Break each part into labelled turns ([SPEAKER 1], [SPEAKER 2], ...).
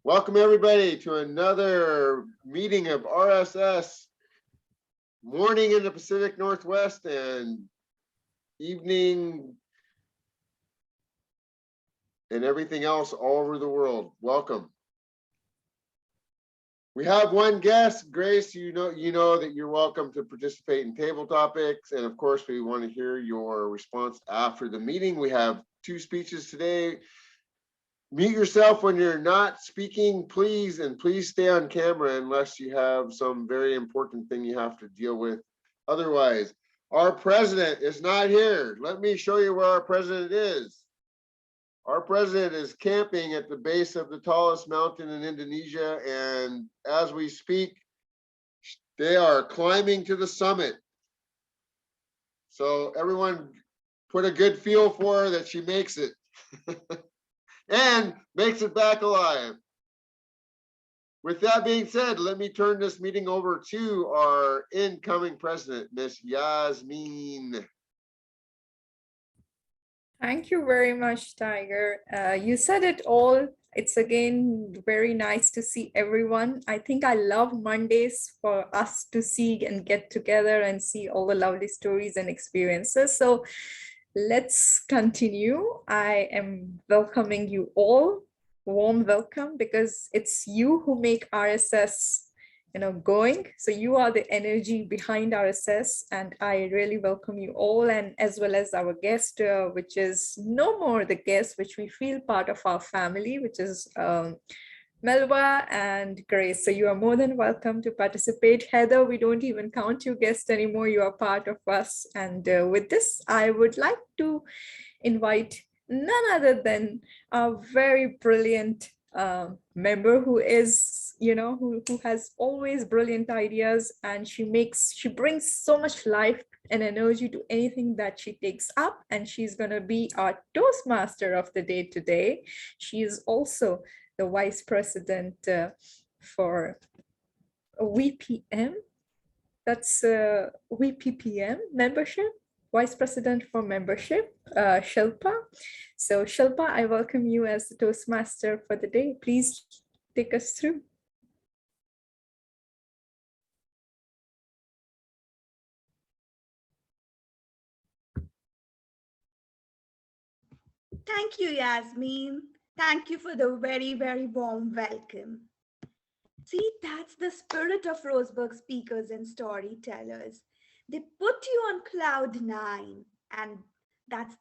[SPEAKER 1] Welcome everybody to another meeting of RSS, morning in the Pacific Northwest and evening and everything else all over the world. Welcome. We have one guest, Grace. You know that you're welcome to participate in table topics, and of course, we want to hear your response after the meeting. We have two speeches today. Mute yourself when you're not speaking, please, and please stay on camera unless you have some very important thing you have to deal with. Otherwise, our president is not here. Let me show you where our president is. Our president is camping at the base of the tallest mountain in Indonesia, and as we speak, they are climbing to the summit. So everyone put a good feel for her that she makes it. And makes it back alive. With that being said, let me turn this meeting over to our incoming president, Miss Yasmin.
[SPEAKER 2] Thank you very much, Tiger. You said it all. It's again very nice to see everyone. I think I love Mondays for us to see and get together and see all the lovely stories and experiences. So let's continue. I am welcoming you all. Warm welcome, because it's you who make RSS going. So you are the energy behind RSS, and I really welcome you all, and as well as our guest, which is no more the guest, which we feel part of our family, which is Melba and Grace. So you are more than welcome to participate. Heather, we don't even count you guest anymore. You are part of us. And with this, I would like to invite none other than a very brilliant member who is, who has always brilliant ideas, and she brings so much life and energy to anything that she takes up. And she's going to be our Toastmaster of the day today. She is also the vice president for VPM, that's VPPM membership, vice president for membership, Shilpa. So Shilpa, I welcome you as the Toastmaster for the day. Please take us through.
[SPEAKER 3] Thank you, Yasmin. Thank you for the very, very warm welcome. See, that's the spirit of Roseburg speakers and storytellers. They put you on cloud nine, and that's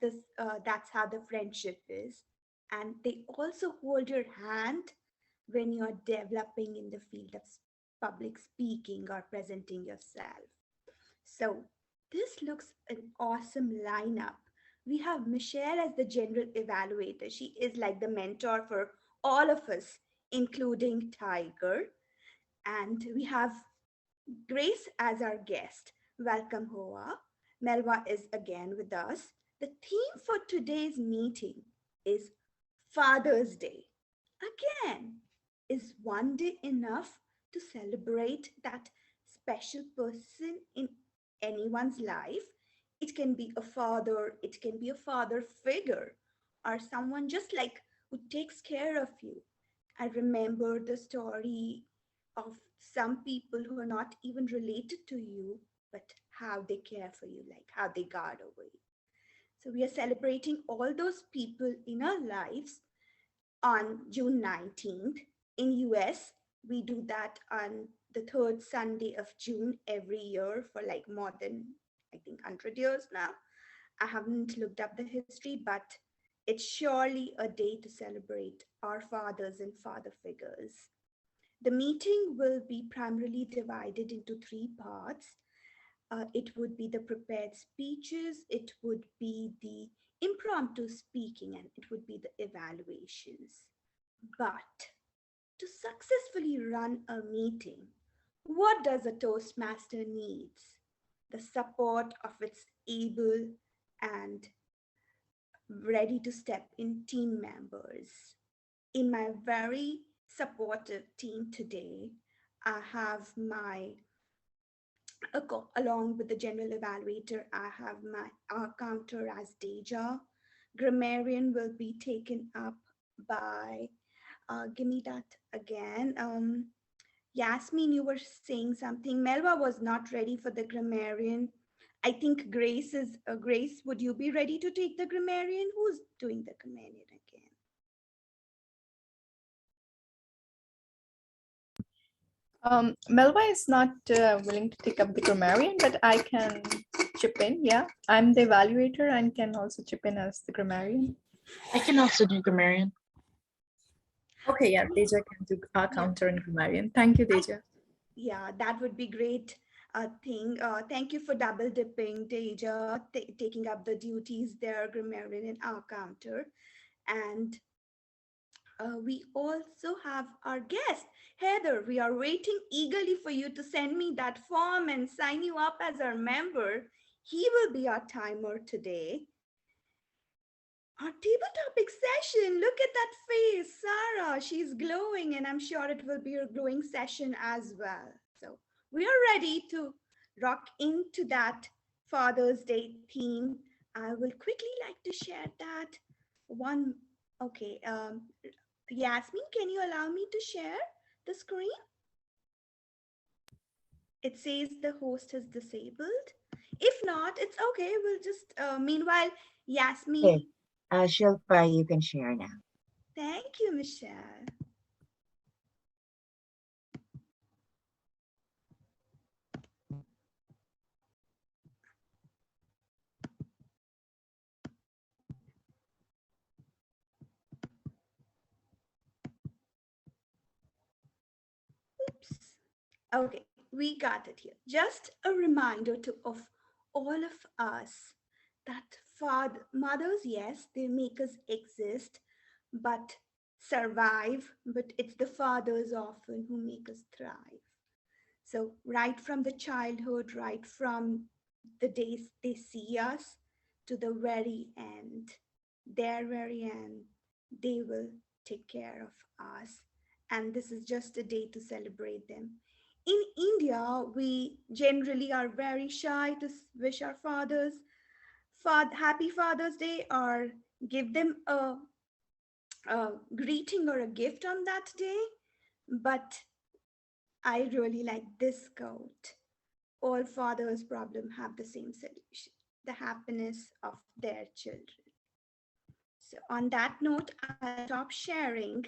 [SPEAKER 3] how the friendship is. And they also hold your hand when you're developing in the field of public speaking or presenting yourself. So this looks an awesome lineup. We have Michelle as the general evaluator. She is like the mentor for all of us, including Tiger. And we have Grace as our guest. Welcome, Hoa. Melva is again with us. The theme for today's meeting is Father's Day. Again, is one day enough to celebrate that special person in anyone's life? It can be a father, it can be a father figure, or someone just like who takes care of you. I remember the story of some people who are not even related to you, but how they care for you, like how they guard over you. So we are celebrating all those people in our lives on June 19th. In US, we do that on the third Sunday of June every year for like more than, I think, 100 years now. I haven't looked up the history, but it's surely a day to celebrate our fathers and father figures. The meeting will be primarily divided into three parts. It would be the prepared speeches, it would be the impromptu speaking, and it would be the evaluations. But to successfully run a meeting, what does a Toastmaster needs? The support of its able and ready to step in team members. In my very supportive team today, I have along with the general evaluator, I have my counter as Deja. Grammarian will be taken up by Give me that again. Yasmin, you were saying something. Melba was not ready for the grammarian. I think Grace is, Grace, would you be ready to take the grammarian? Who's doing the grammarian again?
[SPEAKER 2] Melba is not willing to take up the grammarian, but I can chip in. Yeah, I'm the evaluator and can also chip in as the grammarian.
[SPEAKER 4] I can also do grammarian.
[SPEAKER 2] Okay, yeah, Deja can do counter and grammarian. Thank you, Deja.
[SPEAKER 3] Yeah, that would be great thing. Thank you for double dipping, Deja, taking up the duties there, grammarian and our counter. And we also have our guest, Heather. We are waiting eagerly for you to send me that form and sign you up as our member. He will be our timer today. Our table topic session. Look at that face, Sarah. She's glowing, and I'm sure it will be a glowing session as well. So we are ready to rock into that Father's Day theme. I will quickly like to share that one. Okay, Yasmin, can you allow me to share the screen? It says the host is disabled. If not, it's okay. We'll just, meanwhile, Yasmin.
[SPEAKER 5] Okay, Shilpa, you can share now.
[SPEAKER 3] Thank you, Michelle. Oops. Okay, we got it here. Just a reminder of all of us that mothers, yes, they make us exist, but survive, but it's the fathers often who make us thrive. So right from the childhood, right from the days they see us to the very end, their very end, they will take care of us. And this is just a day to celebrate them. In India, we generally are very shy to wish our fathers happy Father's Day or give them a greeting or a gift on that day. But I really like this quote. All fathers' problems have the same solution, the happiness of their children. So on that note, I'll stop sharing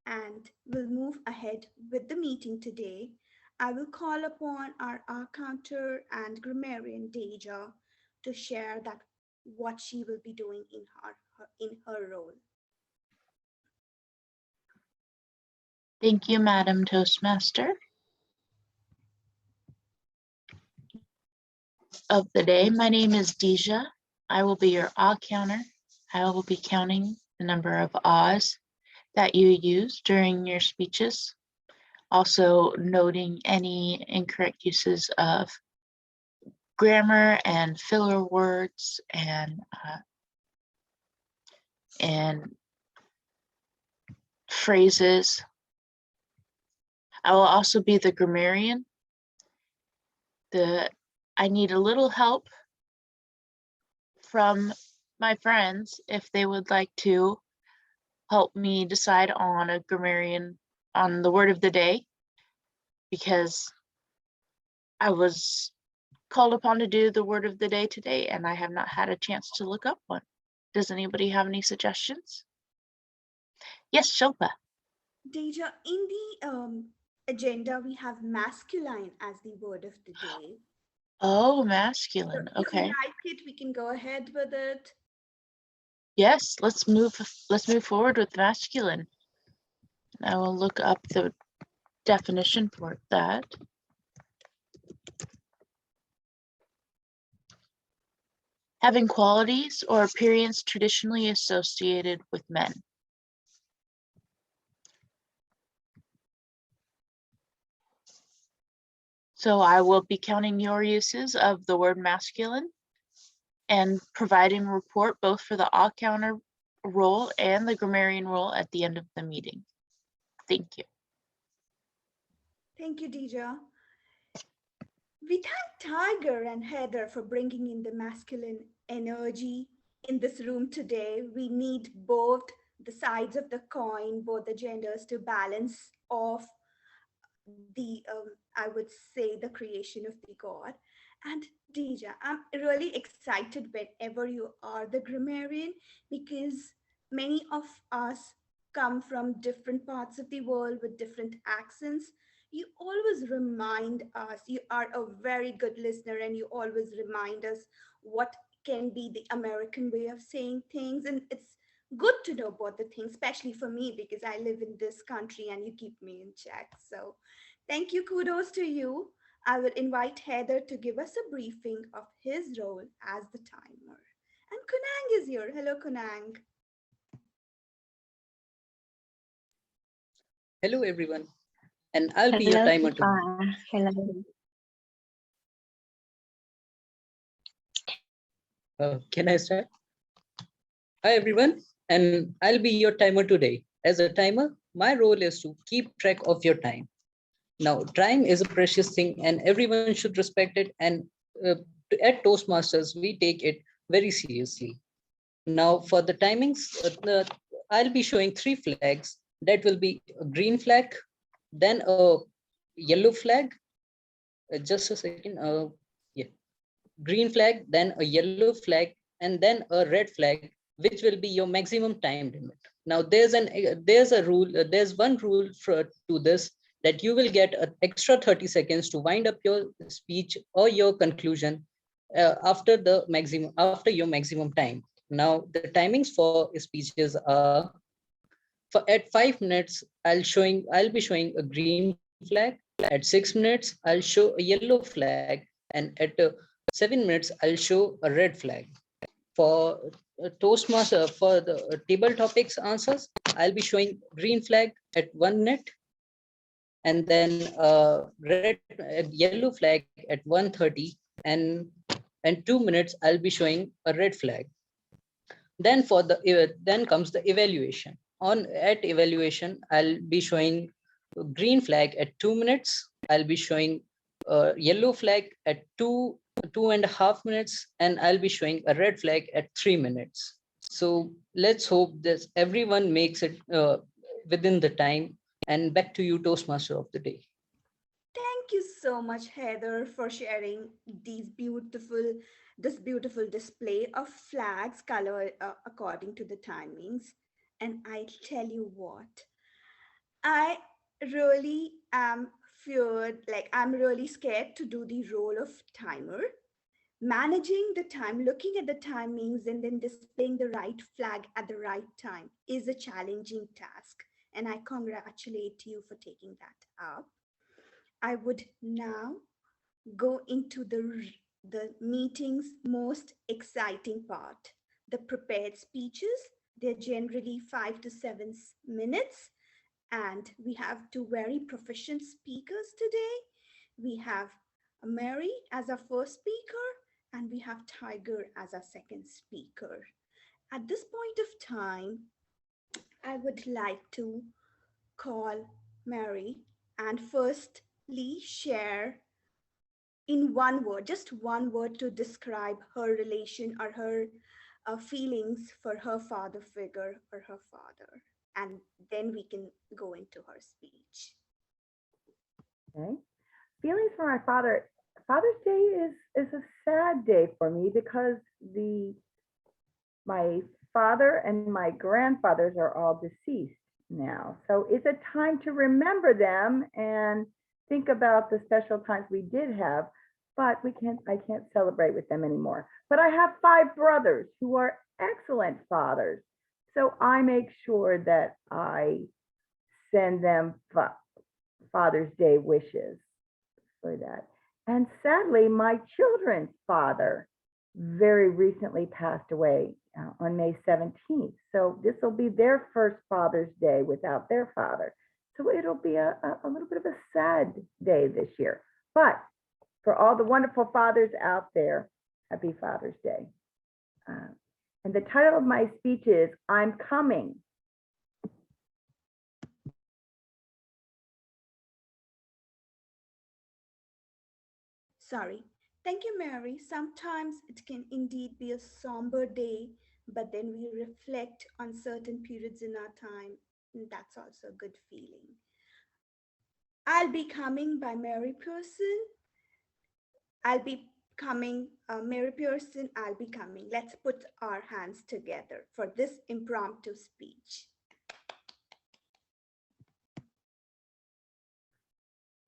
[SPEAKER 3] and we'll move ahead with the meeting today. I will call upon our counter and grammarian Deja to share that what she will be doing in her role.
[SPEAKER 4] Thank you, Madam Toastmaster. Of the day, my name is Deja. I will be your awe counter. I will be counting the number of ahs that you use during your speeches. Also noting any incorrect uses of grammar and filler words and phrases. I will also be the grammarian. I need a little help from my friends if they would like to help me decide on a grammarian on the word of the day, because I was called upon to do the word of the day today and I have not had a chance to look up one. Does anybody have any suggestions? Yes, Shilpa.
[SPEAKER 3] Deja, in the agenda, we have masculine as the word of the day.
[SPEAKER 4] Oh,
[SPEAKER 3] So
[SPEAKER 4] masculine.
[SPEAKER 3] if you
[SPEAKER 4] Okay.
[SPEAKER 3] like it, we can go ahead with it.
[SPEAKER 4] Yes, let's move forward with masculine. I will look up the definition for that. Having qualities or appearance traditionally associated with men. So I will be counting your uses of the word masculine and providing report both for the awe counter role and the grammarian role at the end of the meeting. Thank you.
[SPEAKER 3] Thank you, Deja. We thank Tiger and Heather for bringing in the masculine energy in this room today. We need both the sides of the coin, both the genders, to balance off the I would say the creation of the god. And Deja, I'm really excited whenever you are the grammarian, because many of us come from different parts of the world with different accents. You always remind us, you are a very good listener, and you always remind us what can be the American way of saying things. And it's good to know about the things, especially for me, because I live in this country and you keep me in check. So thank you. Kudos to you. I will invite Heather to give us a briefing of his role as the timer. And Kunang is here. Hello, Kunang.
[SPEAKER 6] Hello everyone, and I'll be your
[SPEAKER 7] Hello,
[SPEAKER 6] timer today.
[SPEAKER 7] hello.
[SPEAKER 6] Can I start? Hi everyone, and I'll be your timer today. As a timer, my role is to keep track of your time. Now, time is a precious thing and everyone should respect it, and uh, at Toastmasters, we take it very seriously. Now, for the timings, I'll be showing 3 flags. That will be a green flag, then a yellow flag, just a second, yeah, green flag, then a yellow flag, and then a red flag, which will be your maximum time limit. Now there's a rule, there's one rule to this, that you will get an extra 30 seconds to wind up your speech or your conclusion after your maximum time. Now the timings for speeches are, for at 5 minutes I'll be showing a green flag. At 6 minutes I'll show a yellow flag, and at 7 minutes I'll show a red flag. For Toastmaster, for the table topics answers, I'll be showing green flag at 1 minute, and then yellow flag at 1:30, and 2 minutes I'll be showing a red flag. Then then comes the evaluation. At evaluation, I'll be showing green flag at 2 minutes. I'll be showing a yellow flag at 2.5 minutes, and I'll be showing a red flag at 3 minutes. So let's hope that everyone makes it within the time. And back to you, Toastmaster of the day.
[SPEAKER 3] Thank you so much, Heather, for sharing this beautiful display of flags colored according to the timings. And I tell you what, I really am feared, like I'm really scared to do the role of timer. Managing the time, looking at the timings, and then displaying the right flag at the right time is a challenging task. And I congratulate you for taking that up. I would now go into the meeting's most exciting part, the prepared speeches. They're generally 5 to 7 minutes, and we have two very proficient speakers today. We have Mary as our first speaker, and we have Tiger as our second speaker. At this point of time, I would like to call Mary and firstly share in one word, just one word, to describe her relation or her feelings for her father figure or her father. And then we can go into her speech.
[SPEAKER 8] Okay. Feelings for my father. Father's Day is a sad day for me because my father and my grandfathers are all deceased now. So it's a time to remember them and think about the special times we did have, but I can't celebrate with them anymore. But I have 5 brothers who are excellent fathers. So I make sure that I send them Father's Day wishes for that. And sadly, my children's father very recently passed away on May 17th. So this will be their first Father's Day without their father. So it'll be a little bit of a sad day this year. But for all the wonderful fathers out there, happy Father's Day. And the title of my speech is, I'm Coming.
[SPEAKER 3] Sorry. Thank you, Mary. Sometimes it can indeed be a somber day but then we reflect on certain periods in our time. And that's also a good feeling. I'll Be Coming by Mary Pearson. I'll be coming, Mary Pearson, I'll be coming. Let's put our hands together for this impromptu speech.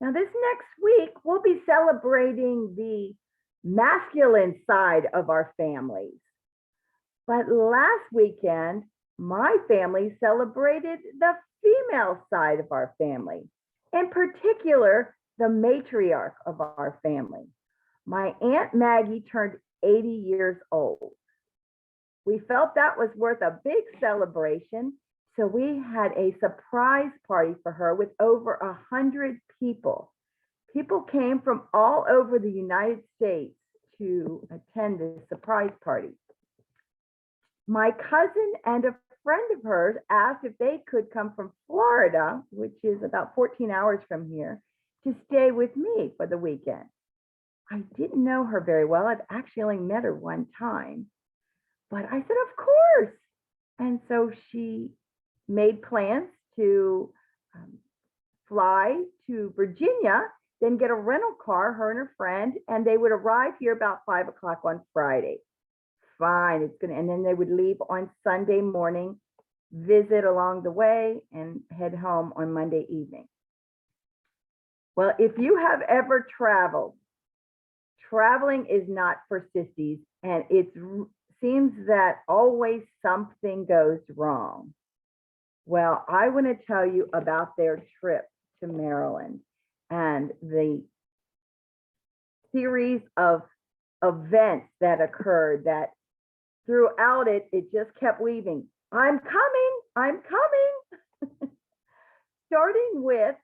[SPEAKER 8] Now, this next week, we'll be celebrating the masculine side of our families. But last weekend, my family celebrated the female side of our family, in particular, the matriarch of our family. My Aunt Maggie turned 80 years old. We felt that was worth a big celebration, so we had a surprise party for her with over 100 people. People came from all over the United States to attend this surprise party. My cousin and a friend of hers asked if they could come from Florida, which is about 14 hours from here, to stay with me for the weekend. I didn't know her very well. I've actually only met her one time, but I said, of course. And so she made plans to fly to Virginia, then get a rental car, her and her friend, and they would arrive here about 5 o'clock on Friday. Fine, and then they would leave on Sunday morning, visit along the way, and head home on Monday evening. Well, if you have ever traveled, traveling is not for sissies, and it seems that always something goes wrong. Well, I want to tell you about their trip to Maryland and the series of events that occurred that throughout it just kept weaving. I'm coming. Starting with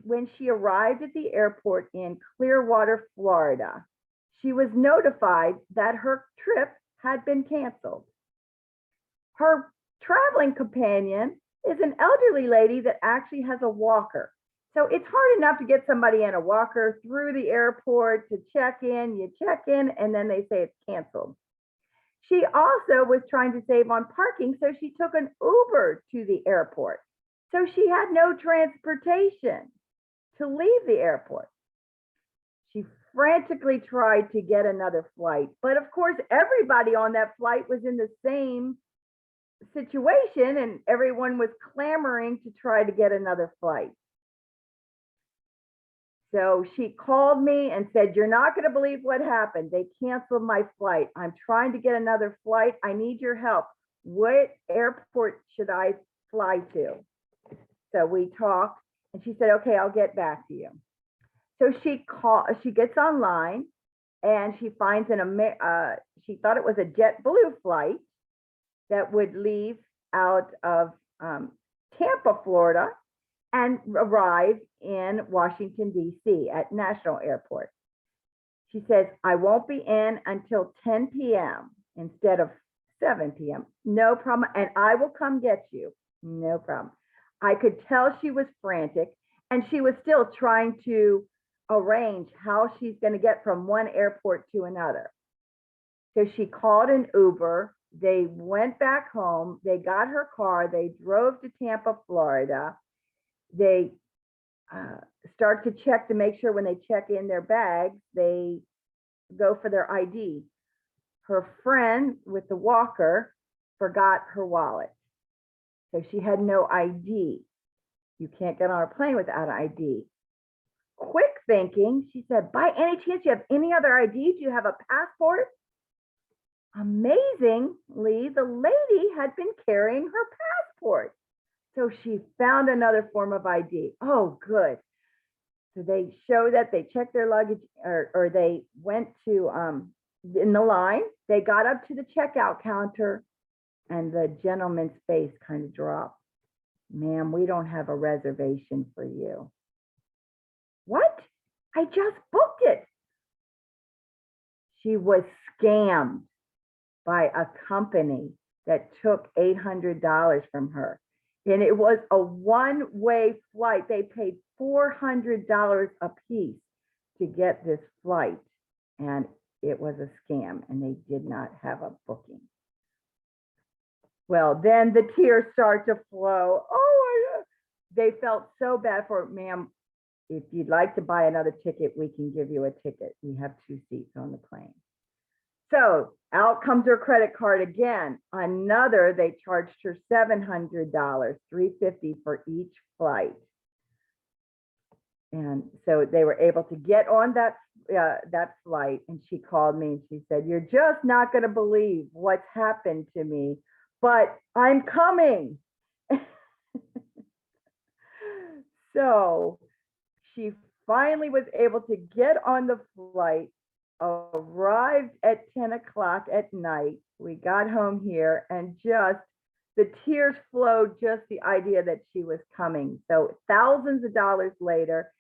[SPEAKER 8] when she arrived at the airport in Clearwater, Florida, she was notified that her trip had been canceled. Her traveling companion is an elderly lady that actually has a walker. So it's hard enough to get somebody in a walker through the airport to check in. You check in and then they say it's canceled. She also was trying to save on parking, so she took an Uber to the airport. So she had no transportation to leave the airport. She frantically tried to get another flight, but of course, everybody on that flight was in the same situation and everyone was clamoring to try to get another flight. So she called me and said, you're not going to believe what happened. They canceled my flight. I'm trying to get another flight. I need your help. What airport should I fly to? So we talked and she said, okay, I'll get back to you. So she gets online and she finds she thought it was a JetBlue flight that would leave out of Tampa, Florida, and arrive in Washington, D.C. at National Airport. She says, I won't be in until 10 p.m. instead of 7 p.m. No problem. And I will come get you. No problem. I could tell she was frantic and she was still trying to arrange how she's going to get from one airport to another. So she called an Uber. They went back home. They got her car. They drove to Tampa, Florida. They start to check to make sure when they check in their bags, they go for their ID. Her friend with the walker forgot her wallet. So she had no ID. You can't get on a plane without an ID. Quick thinking, she said, by any chance you have any other ID? Do you have a passport? Amazingly, the lady had been carrying her passport. So she found another form of ID. Oh, good. So they show that they checked their luggage or they went to in the line. They got up to the checkout counter and the gentleman's face kind of dropped. Ma'am, we don't have a reservation for you. What? I just booked it. She was scammed by a company that took $800 from her. And it was a one-way flight. They paid $400 a piece to get this flight. And it was a scam and they did not have a booking. Well, then the tears start to flow. Oh, they felt so bad for it. Ma'am, if you'd like to buy another ticket, we can give you a ticket. We have 2 seats on the plane. So out comes her credit card again. Another, they charged her $700, $350 for each flight. And so they were able to get on that flight. And she called me and she said, "You're just not going to believe what's happened to me, but I'm coming." So she finally was able to get on the flight, arrived at 10 o'clock at night. We got home here and just the tears flowed, just the idea that she was coming. So thousands of dollars later.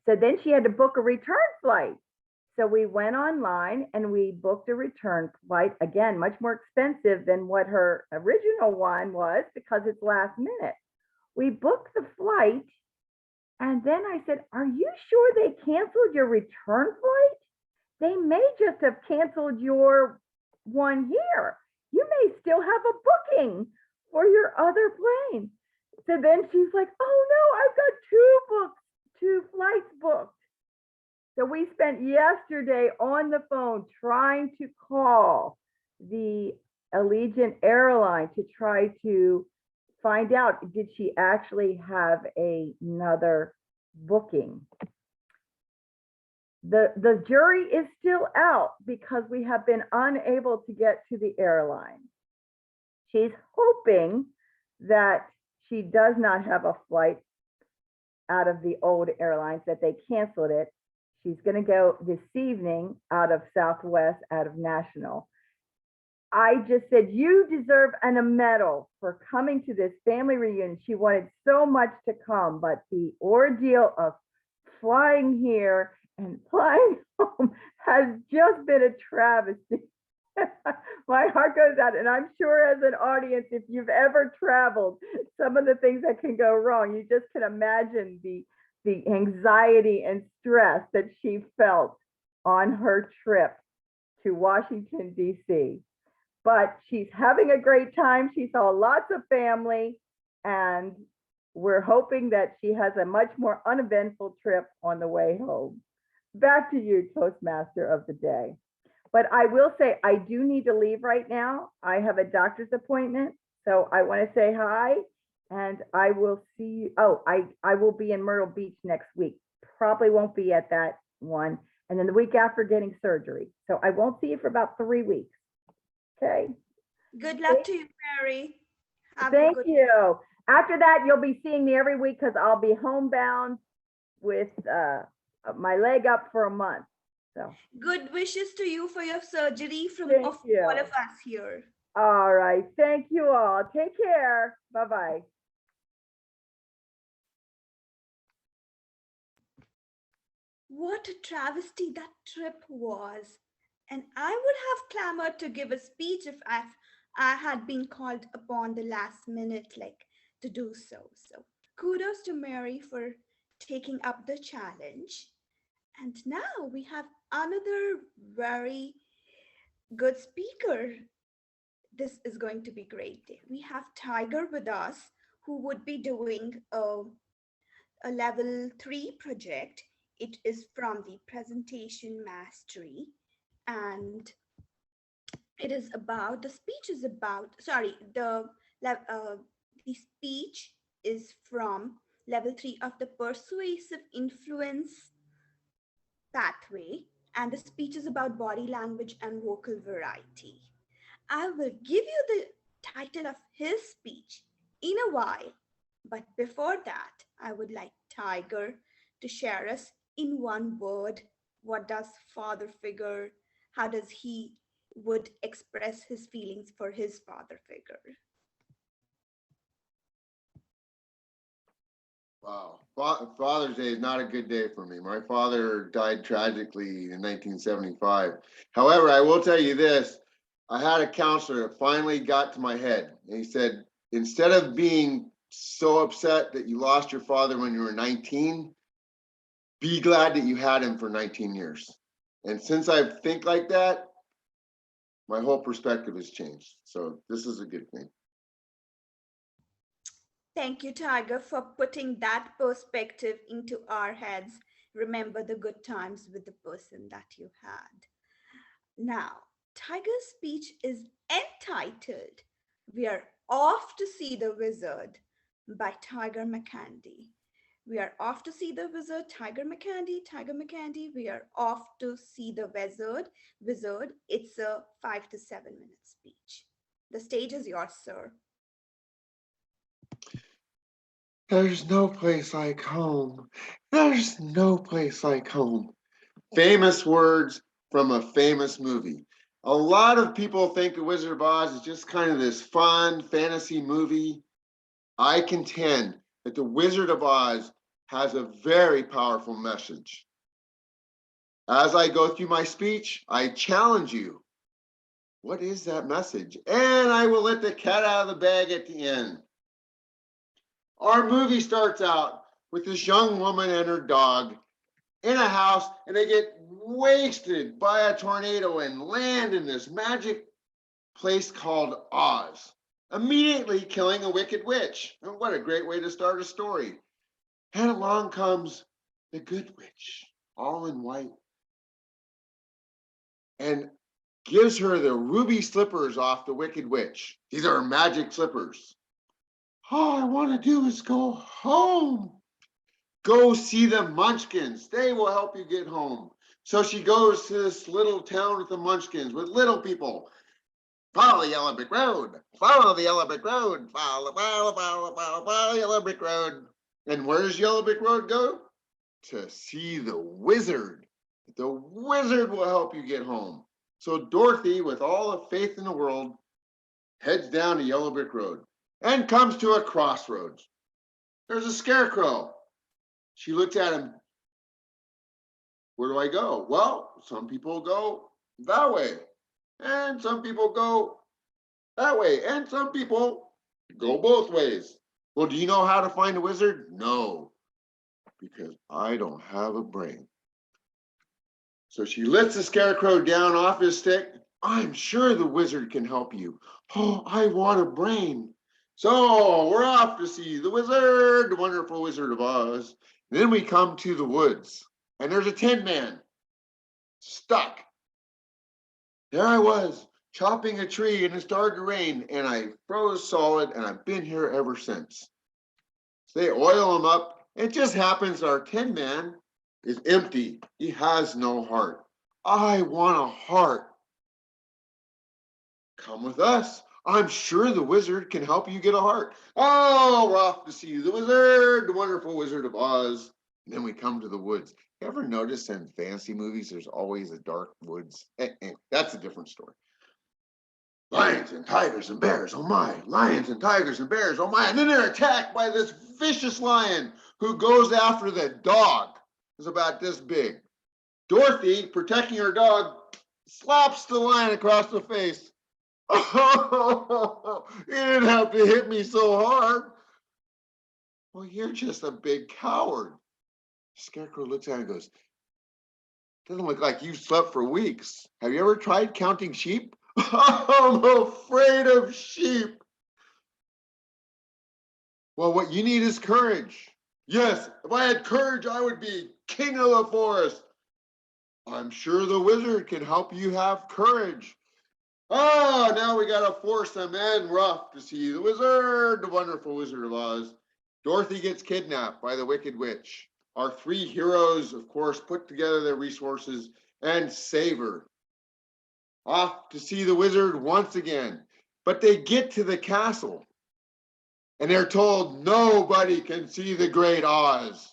[SPEAKER 8] So then she had to book a return flight. So we went online and we booked a return flight, again, much more expensive than what her original one was because it's last minute. We booked the flight and then I said, "Are you sure they canceled your return flight? They may just have canceled your one here. You may still have a booking for your other plane." So then she's like, "Oh no, I've got 2 flights booked." So we spent yesterday on the phone trying to call the Allegiant airline to try to find out, did she actually have another booking? The jury is still out because we have been unable to get to the airline. She's hoping that she does not have a flight out of the old airlines, that they canceled it. She's going to go this evening out of Southwest, out of National. I just said, "You deserve a medal for coming to this family reunion." She wanted so much to come, but the ordeal of flying here and flying home has just been a travesty. My heart goes out, and I'm sure as an audience, if you've ever traveled, some of the things that can go wrong, you just can imagine the anxiety and stress that she felt on her trip to Washington, D.C. But she's having a great time. She saw lots of family, and we're hoping that she has a much more uneventful trip on the way home. Back to you, Toastmaster of the day. But I will say, I do need to leave right now. I have a doctor's appointment, so I want to say hi, and I will see you. Oh, I will be in Myrtle Beach next week. Probably won't be at that one. And then the week after, getting surgery. So I won't see you for about 3 weeks. Okay.
[SPEAKER 3] Good luck to you, Mary.
[SPEAKER 8] Thank you. After that, you'll be seeing me every week because I'll be homebound with my leg up for a month. So
[SPEAKER 3] good wishes to you for your surgery from
[SPEAKER 8] Thank
[SPEAKER 3] all
[SPEAKER 8] you.
[SPEAKER 3] of us here.
[SPEAKER 8] All right. Thank you all. Take care. Bye-bye.
[SPEAKER 3] What a travesty that trip was. And I would have clamored to give a speech if I had been called upon the last minute, like to do so. So kudos to Mary for taking up the challenge. And now we have another very good speaker. This is going to be great day. We have Tiger with us, who would be doing a level 3 project. It is from the presentation mastery, and it is about, the speech is about, the speech is from level 3 of the persuasive influence pathway, and the speech is about body language and vocal variety. I will give you the title of his speech in a while, but before that, I would like Tiger to share us in one word, what does father figure, how does he would express his feelings for his father figure.
[SPEAKER 1] Wow. Father's Day is not a good day for me. My father died tragically in 1975. However, I will tell you this. I had a counselor that finally got to my head. And he said, instead of being so upset that you lost your father when you were 19, be glad that you had him for 19 years. And since I think like that, my whole perspective has changed. So this is a good thing.
[SPEAKER 3] Thank you, Tiger, for putting that perspective into our heads. Remember the good times with the person that you had. Now, Tiger's speech is entitled We Are Off to See the Wizard by Tiger McCandy. We are off to see the wizard, Tiger McCandy, Tiger McCandy. We are off to see the wizard. It's a 5 to 7 minute speech. The stage is yours, sir.
[SPEAKER 1] There's no place like home. There's no place like home. Famous words from a famous movie. A lot of people think The Wizard of Oz is just kind of this fun fantasy movie. I contend that The Wizard of Oz has a very powerful message. As I go through my speech, I challenge you. What is that message? And I will let the cat out of the bag at the end. Our movie starts out with this young woman and her dog in a house, and they get wasted by a tornado and land in this magic place called Oz, immediately killing a wicked witch. And what a great way to start a story. And along comes the good witch, all in white, and gives her the ruby slippers off the wicked witch. These are magic slippers. All I want to do is go home. Go see the Munchkins. They will help you get home. So she goes to this little town with the Munchkins, with little people. Follow the yellow brick road. Follow the yellow brick road. Follow the yellow brick road. And where does Yellow Brick Road go? To see the wizard. The wizard will help you get home. So Dorothy, with all the faith in the world, heads down to Yellow Brick Road and comes to a crossroads. There's a scarecrow. She looks at him. Where do I go? Well, some people go that way, and some people go that way, and some people go both ways. Well, do you know how to find a wizard? No, because I don't have a brain. So she lifts the scarecrow down off his stick. I'm sure the wizard can help you. Oh, I want a brain. So we're off to see the wizard, the wonderful Wizard of Oz. Then we come to the woods, and there's a tin man stuck. There I was, chopping a tree, and it started to rain, and I froze solid, and I've been here ever since. So they oil him up. It just happens our tin man is empty. He has no heart. I want a heart. Come with us. I'm sure the wizard can help you get a heart. Oh, we're off to see the wizard, the wonderful Wizard of Oz. And then we come to the woods. You ever notice in fantasy movies, there's always a dark woods? That's a different story. Lions and tigers and bears, oh my. Lions and tigers and bears, oh my. And then they're attacked by this vicious lion who goes after the dog. It's about this big. Dorothy, protecting her dog, slaps the lion across the face. Oh, you didn't have to hit me so hard. Well, you're just a big coward. Scarecrow looks at her and goes, doesn't look like you slept for weeks. Have you ever tried counting sheep? I'm afraid of sheep. Well, what you need is courage. Yes, if I had courage, I would be king of the forest. I'm sure the wizard can help you have courage. Oh, now we got to force them in rough to see the wizard, the wonderful Wizard of Oz. Dorothy gets kidnapped by the Wicked Witch. Our three heroes, of course, put together their resources and save her. Off to see the wizard once again. But they get to the castle and they're told nobody can see the great Oz.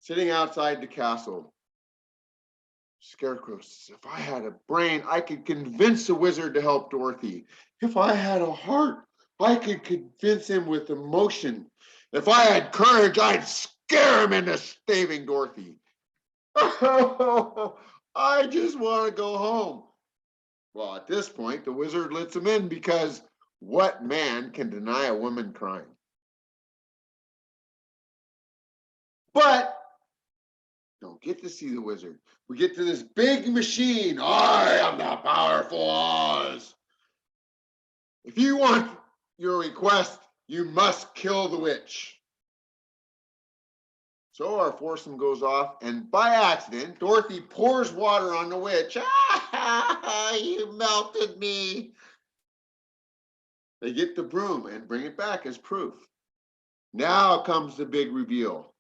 [SPEAKER 1] Sitting outside the castle, Scarecrow says, if I had a brain, I could convince the wizard to help Dorothy. If I had a heart, I could convince him with emotion. If I had courage, I'd scare him into saving Dorothy. I just want to go home. Well, at this point, the wizard lets him in because what man can deny a woman crying? But Don't get to see the wizard. We get to this big machine. I am the powerful Oz. If you want your request, you must kill the witch. So our foursome goes off, and by accident, Dorothy pours water on the witch. Ah, you melted me. They get the broom and bring it back as proof. Now comes the big reveal.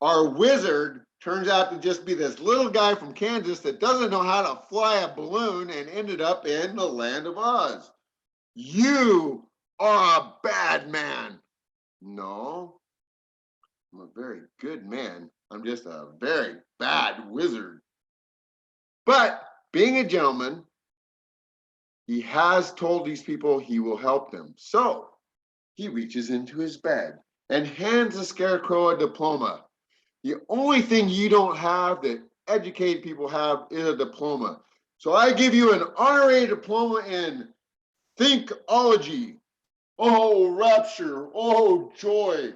[SPEAKER 1] Our wizard turns out to just be this little guy from Kansas that doesn't know how to fly a balloon and ended up in the land of Oz. You are a bad man. No, I'm a very good man. I'm just a very bad wizard. But being a gentleman, he has told these people he will help them. So he reaches into his bag and hands the scarecrow a diploma. The only thing you don't have that educated people have is a diploma. So I give you an honorary diploma in thinkology. Oh, rapture. Oh, joy.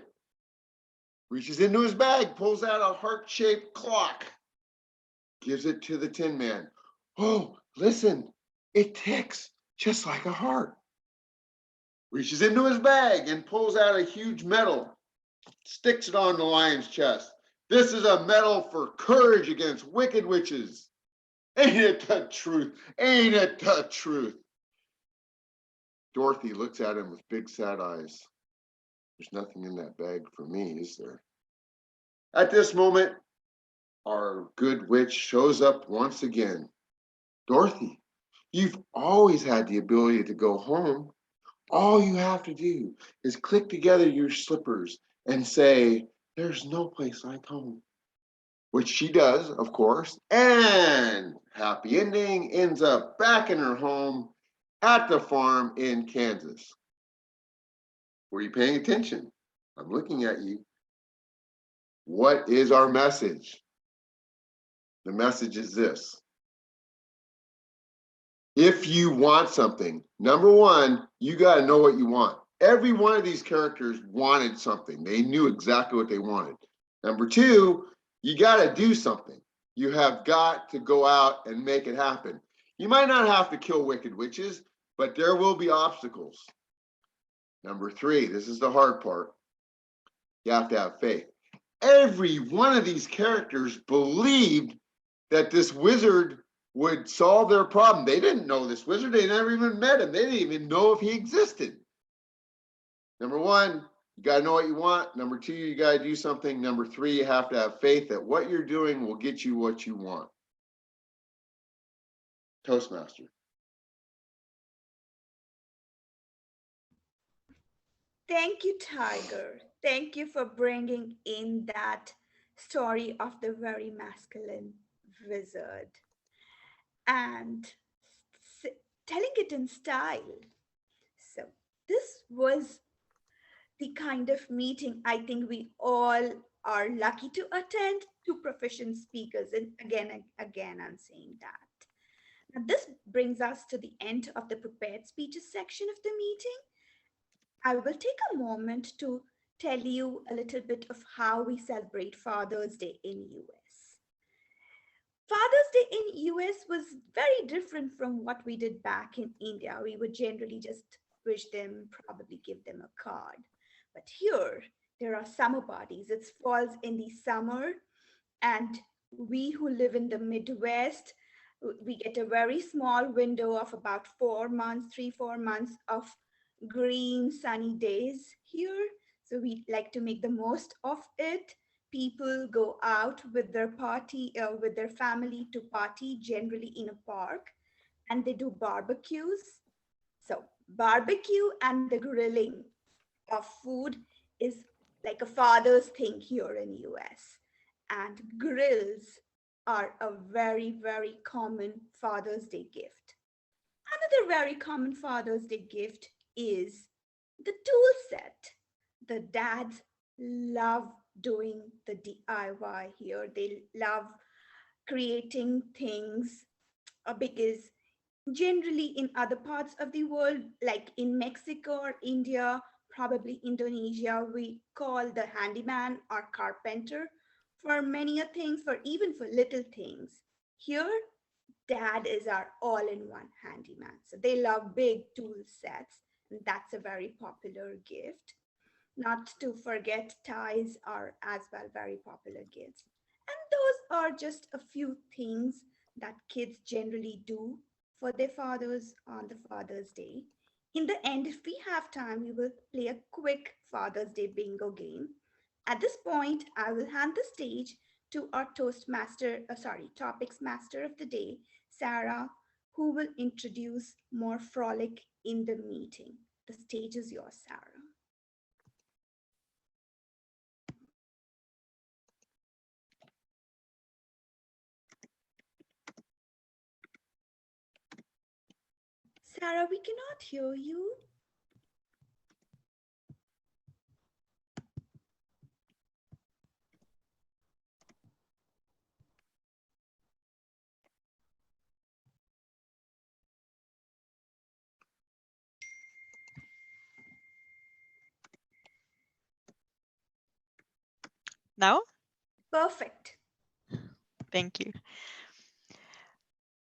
[SPEAKER 1] Reaches into his bag, pulls out a heart-shaped clock, gives it to the Tin Man. Oh, listen, it ticks just like a heart. Reaches into his bag and pulls out a huge medal, sticks it on the lion's chest. This is a medal for courage against wicked witches. Ain't it the truth? Ain't it the truth? Dorothy looks at him with big sad eyes. There's nothing in that bag for me, is there? At this moment, our good witch shows up once again. Dorothy, you've always had the ability to go home. All you have to do is click together your slippers and say, there's no place like home. Which she does, of course, and happy ending, ends up back in her home at the farm in Kansas. Were you paying attention? I'm looking at you. What is our message? The message is this. If you want something, number one, you got to know what you want. Every one of these characters wanted something. They knew exactly what they wanted. Number two, you got to do something. You have got to go out and make it happen. You might not have to kill wicked witches, but there will be obstacles. Number three, this is the hard part. You have to have faith. Every one of these characters believed that this wizard would solve their problem. They didn't know this wizard. They never even met him. They didn't even know if he existed. Number one, you got to know what you want. Number two, you got to do something. Number three, you have to have faith that what you're doing will get you what you want. Toastmaster.
[SPEAKER 3] Thank you, Tiger. Thank you for bringing in that story of the very masculine wizard and telling it in style. So, this was the kind of meeting I think we all are lucky to attend. Two proficient speakers, and again, I'm saying that. Now, this brings us to the end of the prepared speeches section of the meeting. I will take a moment to tell you a little bit of how we celebrate Father's Day in US. Father's Day in US was very different from what we did back in India. We would generally just wish them, probably give them a card. But here, there are summer parties. It falls in the summer, and we who live in the Midwest, we get a very small window of about 4 months, 3-4 months of green sunny days here. So we like to make the most of it. People go out with their with their family to party, generally in a park, and they do barbecues. So barbecue and the grilling of food is like a father's thing here in US. And grills are a very, very common Father's Day gift. Another very common Father's Day gift is the tool set. The dads love doing the DIY here. They love creating things because generally in other parts of the world, like in Mexico or India, probably Indonesia, we call the handyman or carpenter for many a things, for even for little things. Here, dad is our all-in-one handyman. So they love big tool sets, and that's a very popular gift. Not to forget, ties are as well very popular gifts. And those are just a few things that kids generally do for their fathers on the Father's Day. In the end, if we have time, we will play a quick Father's Day bingo game. At this point, I will hand the stage to our topics master of the day, Sarah, who will introduce more frolic in the meeting. The stage is yours, Sarah. Sarah, we cannot hear you.
[SPEAKER 7] Now,
[SPEAKER 3] Perfect.
[SPEAKER 7] thank you.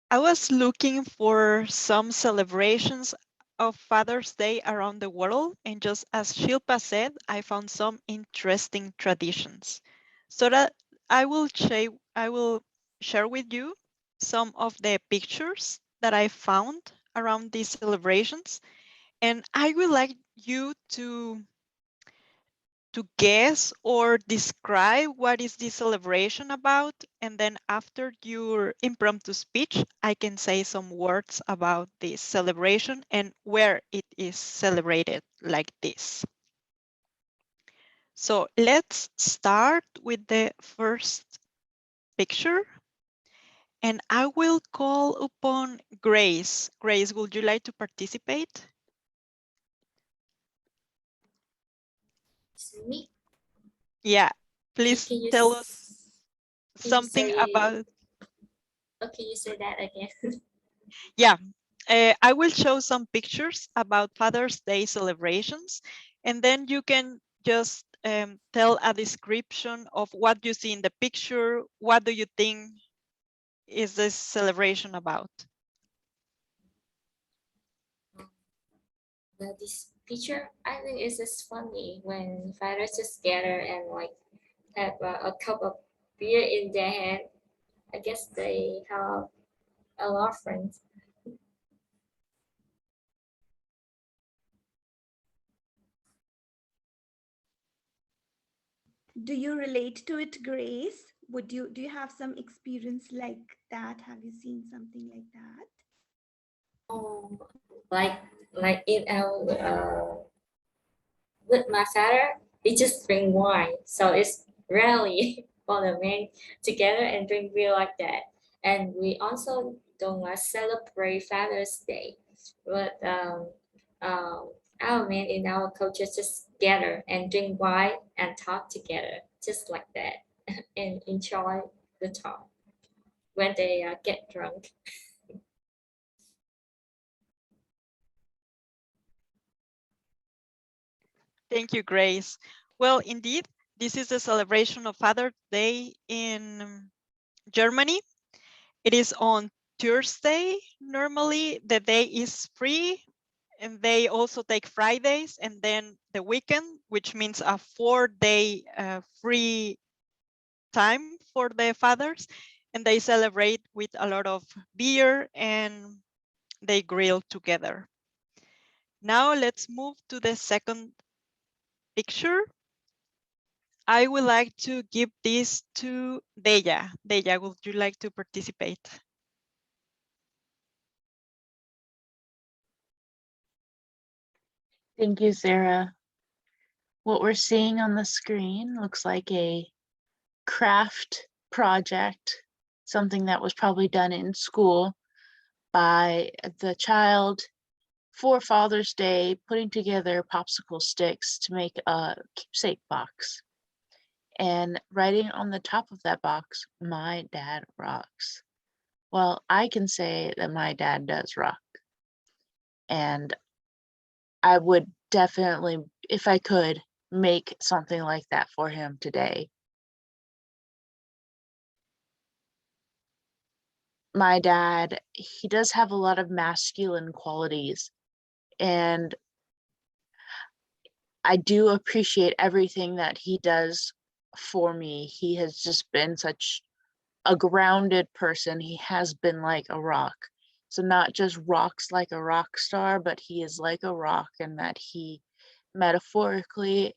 [SPEAKER 7] I was looking for some celebrations of Father's Day around the world, and just as Shilpa said, I found some interesting traditions. So that I will share with you some of the pictures that I found around these celebrations, and I would like you to guess or describe what is this celebration about. And then after your impromptu speech, I can say some words about this celebration and where it is celebrated like this. So let's start with the first picture. And I will call upon Grace. Grace, would you like to participate?
[SPEAKER 9] Me?
[SPEAKER 7] Yeah, please
[SPEAKER 9] Can you
[SPEAKER 7] tell us
[SPEAKER 9] can you
[SPEAKER 7] something about.
[SPEAKER 9] okay, you say that again.
[SPEAKER 7] Yeah, I will show some pictures about Father's Day celebrations, and then you can just tell a description of what you see in the picture. What do you think is this celebration about?
[SPEAKER 9] This picture, I think it's just funny when fathers just gather and like have a cup of beer in their hand. I guess they have a lot of friends.
[SPEAKER 3] Do you relate to it, Grace? Do you have some experience like that? Have you seen something like that?
[SPEAKER 9] Oh, like in our with my father, we just drink wine, so it's rarely for the men together and drink beer like that. And we also don't celebrate Father's Day, but our men in our culture just gather and drink wine and talk together, just like that, and enjoy the talk when they get drunk.
[SPEAKER 7] Thank you, Grace. Well, indeed, this is the celebration of Father's Day in Germany. It is on Thursday. Normally, the day is free, and they also take Fridays and then the weekend, which means a 4-day free time for the fathers. And they celebrate with a lot of beer and they grill together. Now let's move to the second picture. I would like to give this to Deya. Deya, would you like to participate?
[SPEAKER 4] Thank you, Sarah. What we're seeing on the screen looks like a craft project, something that was probably done in school by the child for Father's Day, putting together popsicle sticks to make a keepsake box. And writing on the top of that box, "My dad rocks." Well, I can say that my dad does rock. And I would definitely, if I could, make something like that for him today. my dad, he does have a lot of masculine qualities, and I do appreciate everything that he does for me. He has just been such a grounded person. He has been like a rock. So not just rocks like a rock star, but he is like a rock, and that he metaphorically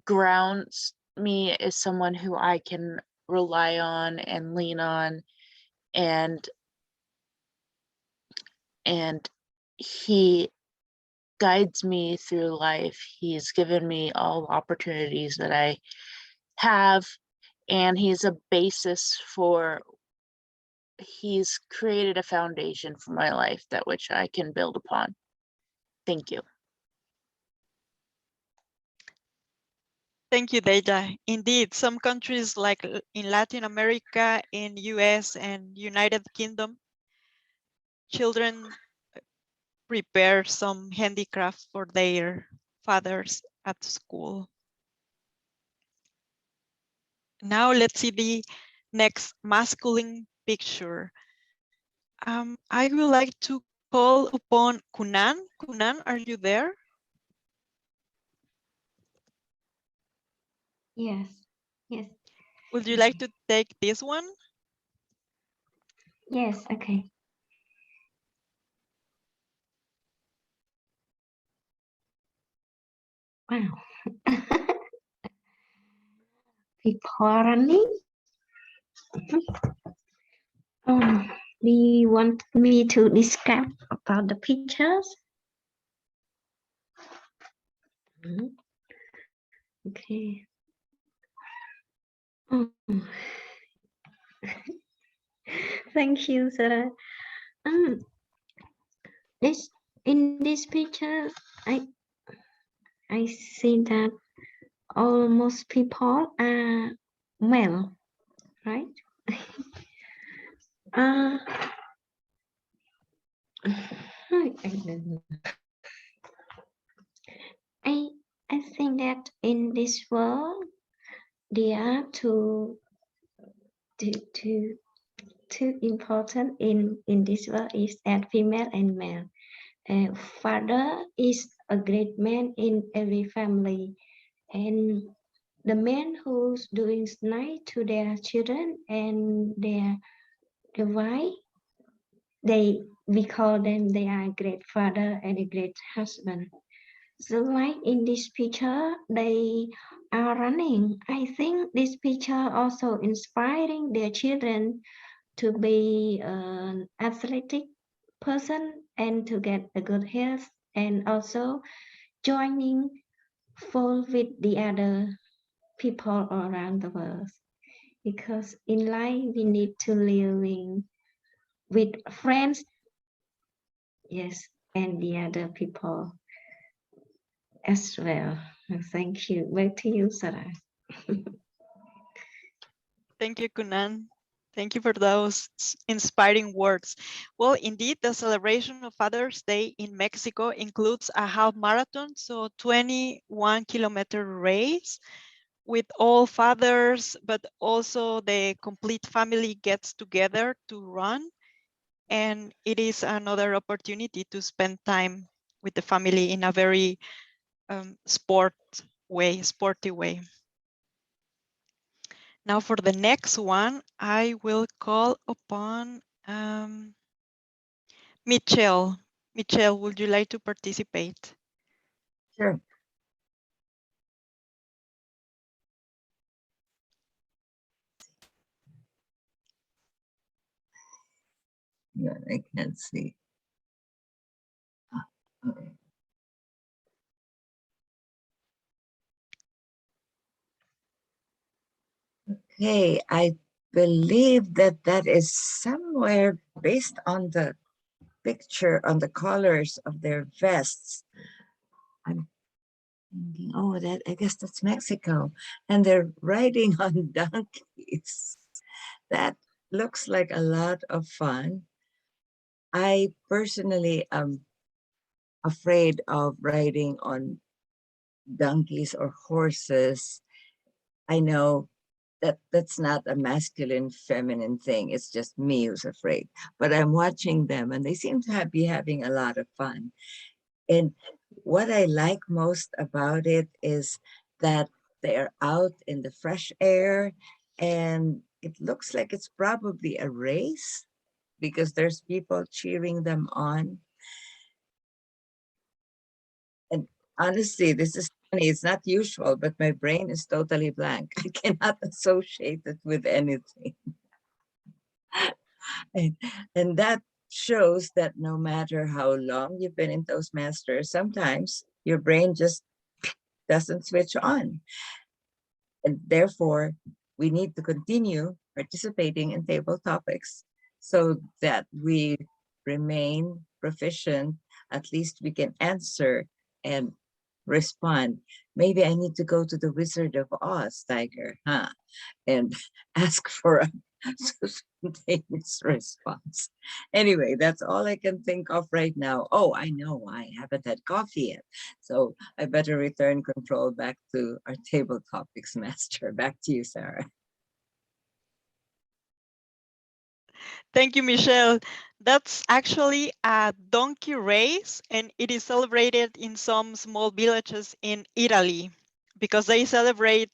[SPEAKER 4] grounds me as someone who I can rely on and lean on, and he guides me through life. He's given me all opportunities that I have, and he's a basis for, he's created a foundation for my life that which I can build upon. Thank you.
[SPEAKER 7] Thank you, Deja. Indeed, some countries like in Latin America, in US and United Kingdom, children prepare some handicrafts for their fathers at school. Now let's see the next masculine picture. I would like to call upon Kunan. Kunan, are you there?
[SPEAKER 10] Yes, yes,
[SPEAKER 7] Would you like to take this one?
[SPEAKER 10] yes, okay. Wow. People running. Do you want me to describe about the pictures? Okay. Oh. Thank you, Sarah. In this picture, I see that almost people are male, right? I don't know. I think that in this world there are two important in this world is that female and male. Father is a great man in every family, and the man who's doing nice to their children and their wife, we call them, they are a great father and a great husband. So like in this picture, they are running. I think this picture also inspiring their children to be an athletic person and to get a good health, and also joining full with the other people around the world. Because in life we need to live with friends, yes, and the other people as well. Thank you. Back to you, Sarah.
[SPEAKER 7] Thank you, Kunan. Thank you for those inspiring words. Well, indeed, the celebration of Father's Day in Mexico includes a half marathon, so 21-kilometer race with all fathers, but also the complete family gets together to run. And it is another opportunity to spend time with the family in a very sporty way. Now for the next one, I will call upon Michelle. Michelle, would you like to participate?
[SPEAKER 5] Sure. Yeah, I can't see. Okay. Okay, I believe that that is somewhere based on the picture, on the colors of their vests. I'm thinking, oh, that I guess that's Mexico, and they're riding on donkeys. That looks like a lot of fun. I personally am afraid of riding on donkeys or horses. I know that's not a masculine, feminine thing. It's just me who's afraid. But I'm watching them and they seem to be having a lot of fun. And what I like most about it is that they're out in the fresh air and it looks like it's probably a race because there's people cheering them on. And honestly, this is funny. It's not usual, but my brain is totally blank. I cannot associate it with anything. And, and that shows that no matter how long you've been in Toastmasters, sometimes your brain just doesn't switch on. And therefore, we need to continue participating in table topics so that we remain proficient. At least we can answer and respond. Maybe I need to go to the Wizard of Oz, Tiger, huh? And ask for a spontaneous response. Anyway, that's all I can think of right now. Oh, I know, I haven't had coffee yet. So I better return control back to our table topics master. Back to you, Sarah.
[SPEAKER 7] Thank you, Michelle. That's actually a donkey race, and it is celebrated in some small villages in Italy because they celebrate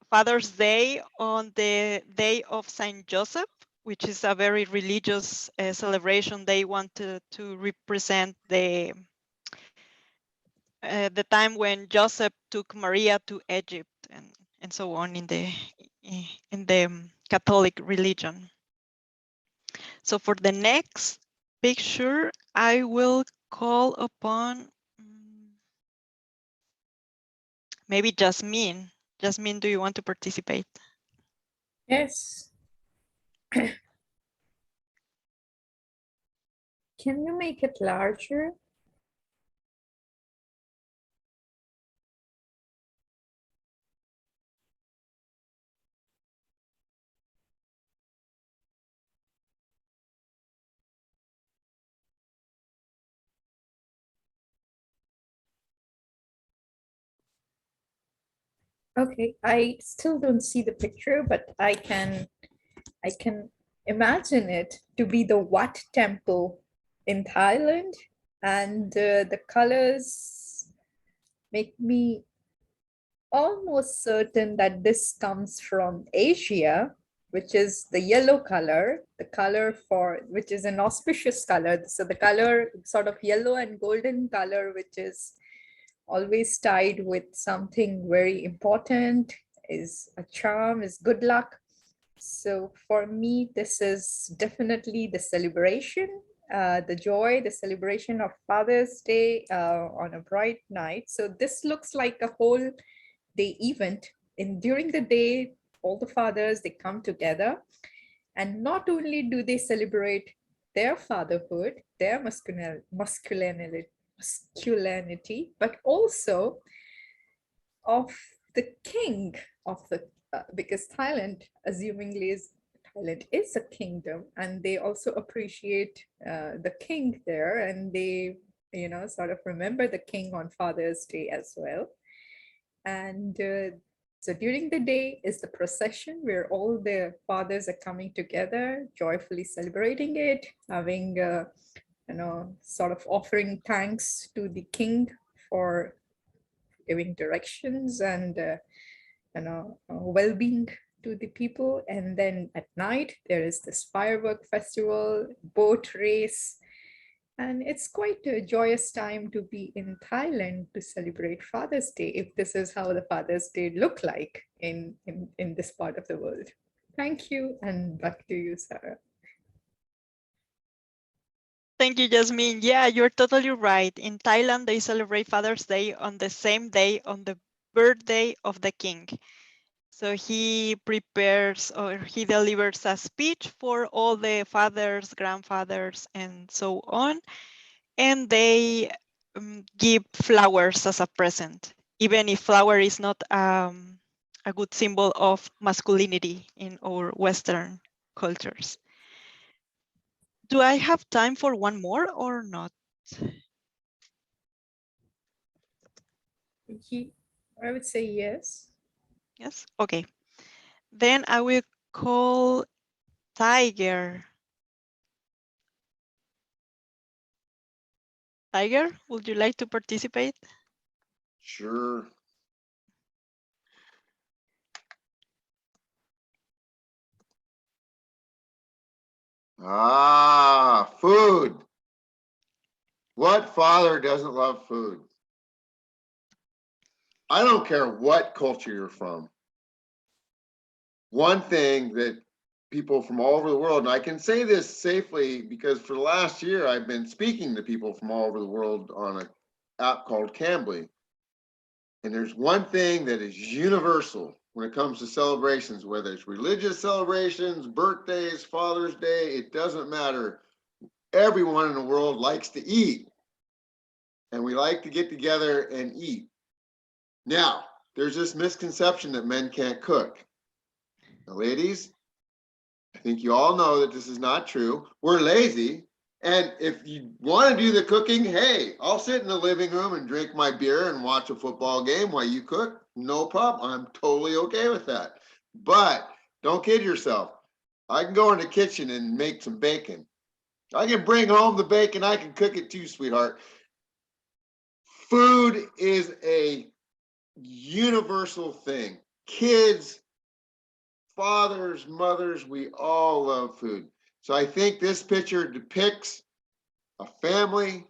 [SPEAKER 7] Father's Day on the day of Saint Joseph, which is a very religious celebration. They want to represent the time when Joseph took Maria to Egypt and so on in the Catholic religion. So for the next picture, I will call upon maybe Jasmine. Jasmine, do you want to participate?
[SPEAKER 2] Yes. Can you make it larger? Okay, I still don't see the picture, but I can imagine it to be the Wat Temple in Thailand, and the colors make me almost certain that this comes from Asia, which is the yellow color, the color for which is an auspicious color. So the color sort of yellow and golden color, which is always tied with something very important, is a charm, is good luck. So for me, this is definitely the celebration, the joy, the celebration of Father's Day on a bright night. So this looks like a whole day event. And during the day, all the fathers, they come together. And not only do they celebrate their fatherhood, their masculinity, but also of the king of the, because Thailand, assumingly Thailand is a kingdom, and they also appreciate the king there, and they, sort of remember the king on Father's Day as well. And so during the day is the procession where all the fathers are coming together, joyfully celebrating it, having, sort of offering thanks to the king for giving directions and, well-being to the people. And then at night, there is this firework festival, boat race, and it's quite a joyous time to be in Thailand to celebrate Father's Day, if this is how the Father's Day look like in this part of the world. Thank you, and back to you, Sarah.
[SPEAKER 7] Thank you, Jasmine. Yeah, you're totally right. In Thailand, they celebrate Father's Day on the same day on the birthday of the king. So he prepares or he delivers a speech for all the fathers, grandfathers, and so on. And they give flowers as a present, even if flower is not a good symbol of masculinity in our Western cultures. Do I have time for one more or not?
[SPEAKER 2] I would say yes.
[SPEAKER 7] Yes, okay. Then I will call Tiger. Tiger, would you like to participate?
[SPEAKER 1] Sure. Ah, food. What father doesn't love food? I don't care what culture you're from. One thing that people from all over the world, and I can say this safely because for the last year, I've been speaking to people from all over the world on an app called Cambly. And there's one thing that is universal when it comes to celebrations, whether it's religious celebrations, birthdays, Father's Day, it doesn't matter. Everyone in the world likes to eat. And we like to get together and eat. Now, there's this misconception that men can't cook. Now, ladies, I think you all know that this is not true. We're lazy. And if you want to do the cooking, hey, I'll sit in the living room and drink my beer and watch a football game while you cook. No problem. I'm totally okay with that. But don't kid yourself. I can go in the kitchen and make some bacon. I can bring home the bacon. I can cook it too, sweetheart. Food is a universal thing. Kids, fathers, mothers, we all love food. So I think this picture depicts a family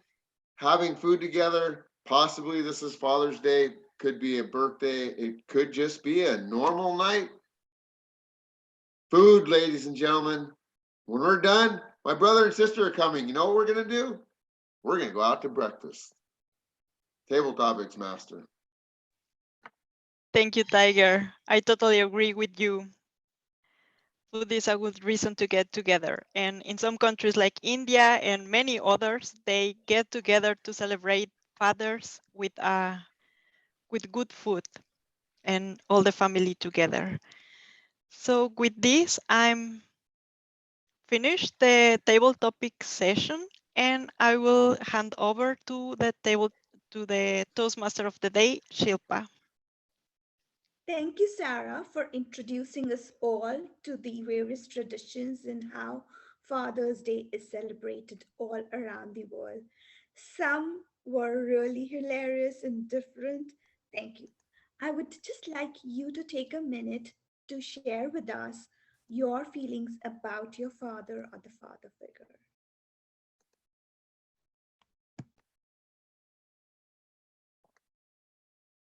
[SPEAKER 1] having food together. Possibly this is Father's Day, could be a birthday, it could just be a normal night. Food, ladies and gentlemen. When we're done, my brother and sister are coming. You know what we're gonna do? We're gonna go out to breakfast. Table topics master.
[SPEAKER 7] Thank you, Tiger. I totally agree with you. Food is a good reason to get together. And in some countries like India and many others, they get together to celebrate fathers with good food and all the family together. So with this, I'm finished the table topic session, and I will hand over to the Toastmaster of the day, Shilpa.
[SPEAKER 3] Thank you, Sarah, for introducing us all to the various traditions and how Father's Day is celebrated all around the world. Some were really hilarious and different. Thank you. I would just like you to take a minute to share with us your feelings about your father or the father figure.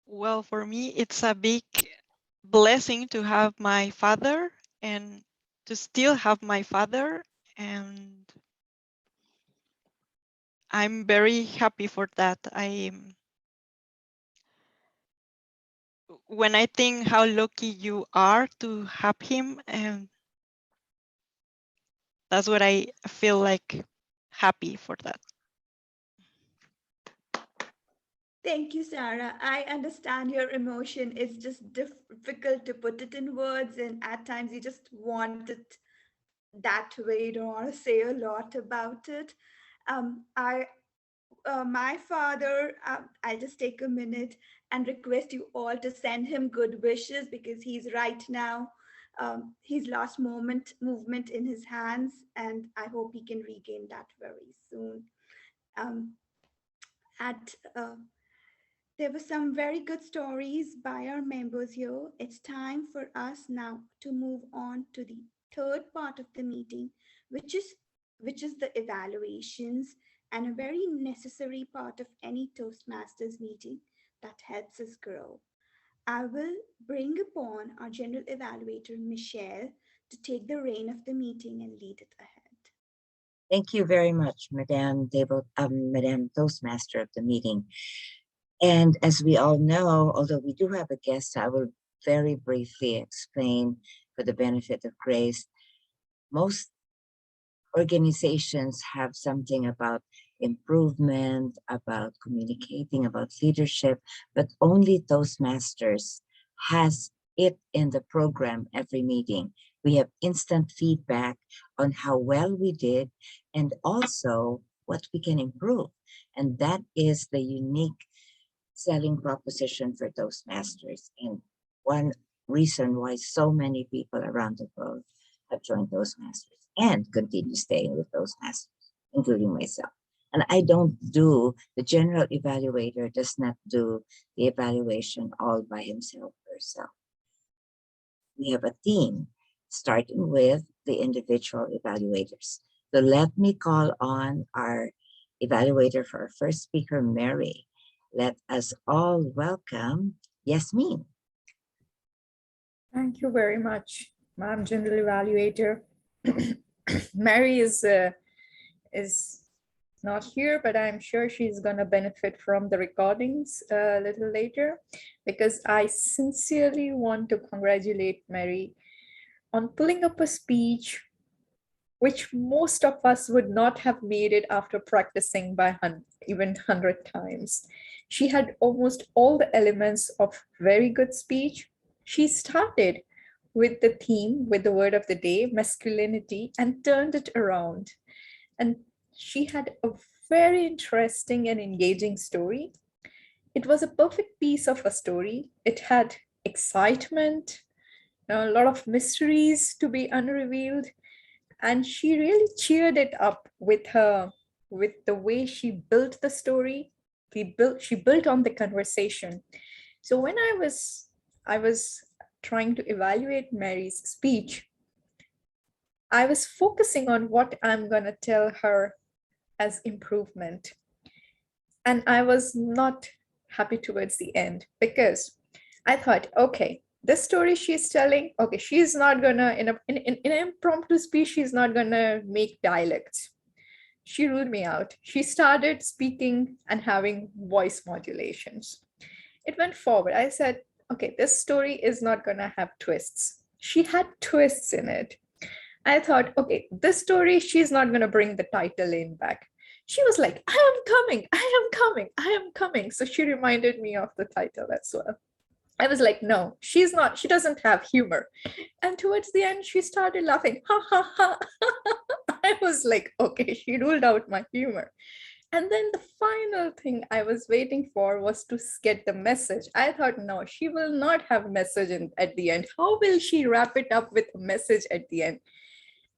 [SPEAKER 7] Well, for me, it's a big blessing to have my father and to still have my father. And I'm very happy for that. When I think how lucky you are to have him, and that's what I feel like happy for that.
[SPEAKER 3] Thank you, Sarah. I understand your emotion. It's just difficult to put it in words, and at times you just want it that way. You don't want to say a lot about it. I, my father, I'll just take a minute and request you all to send him good wishes because he's right now. He's lost movement in his hands, and I hope he can regain that very soon. Um, at There were some very good stories by our members here. It's time for us now to move on to the third part of the meeting, which is the evaluations, and a very necessary part of any Toastmasters meeting that helps us grow. I will bring upon our general evaluator, Michelle, to take the reign of the meeting and lead it ahead.
[SPEAKER 5] Thank you very much, Madame Toastmaster of the meeting. And as we all know, although we do have a guest, I will very briefly explain for the benefit of Grace. Most organizations have something about improvement, about communicating, about leadership, but only Toastmasters has it in the program every meeting. We have instant feedback on how well we did and also what we can improve. And that is the unique selling proposition for Toastmasters. And one reason why so many people around the world have joined Toastmasters and continue staying with Toastmasters, including myself. And I don't do, the general evaluator does not do the evaluation all by himself or herself. We have a team, starting with the individual evaluators. So let me call on our evaluator for our first speaker, Mary. Let us all welcome Yasmin.
[SPEAKER 2] Thank you very much, Ma'am General Evaluator. Mary is not here, but I'm sure she's going to benefit from the recordings a little later, because I sincerely want to congratulate Mary on pulling up a speech which most of us would not have made it after practicing by even 100 times. She had almost all the elements of very good speech. She started with the theme, with the word of the day, masculinity, and turned it around. And she had a very interesting and engaging story. It was a perfect piece of a story. It had excitement, a lot of mysteries to be unrevealed, and she really cheered it up with the way she built the story. She built on the conversation. So when I was trying to evaluate Mary's speech, I was focusing on what I'm going to tell her as improvement. And I was not happy towards the end, because I thought, okay, this story she's telling, okay, she's not gonna, in an impromptu speech, she's not gonna make dialects. She ruled me out. She started speaking and having voice modulations. It went forward. I said, okay, this story is not gonna have twists. She had twists in it. I thought, okay, this story, she's not gonna bring the title in back. She was like, I am coming, I am coming, I am coming. So she reminded me of the title as well. I was like, no, she's not, she doesn't have humor. And towards the end, she started laughing. Ha ha ha. I was like, okay, she ruled out my humor. And then the final thing I was waiting for was to get the message. I thought, no, she will not have message at the end. How will she wrap it up with a message at the end?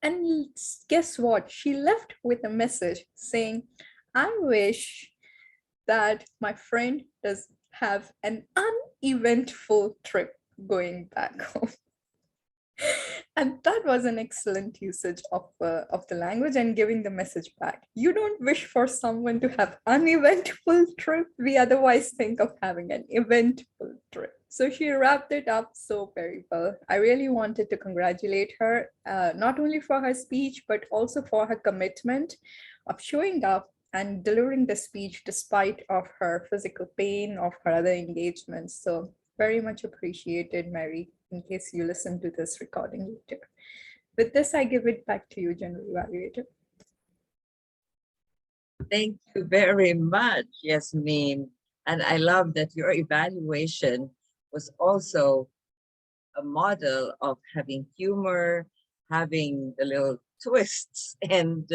[SPEAKER 2] And guess what? She left with a message saying, I wish that my friend does have an uneventful trip going back home. And that was an excellent usage of the language and giving the message back. You don't wish for someone to have uneventful trip. We otherwise think of having an eventful trip. So she wrapped it up so very well. I really wanted to congratulate her, not only for her speech, but also for her commitment of showing up and delivering the speech despite of her physical pain, of her other engagements. So very much appreciated, Mary, in case you listen to this recording later. With this, I give it back to you, General Evaluator.
[SPEAKER 5] Thank you very much, Yasmin. And I love that your evaluation was also a model of having humor, having the little twists, and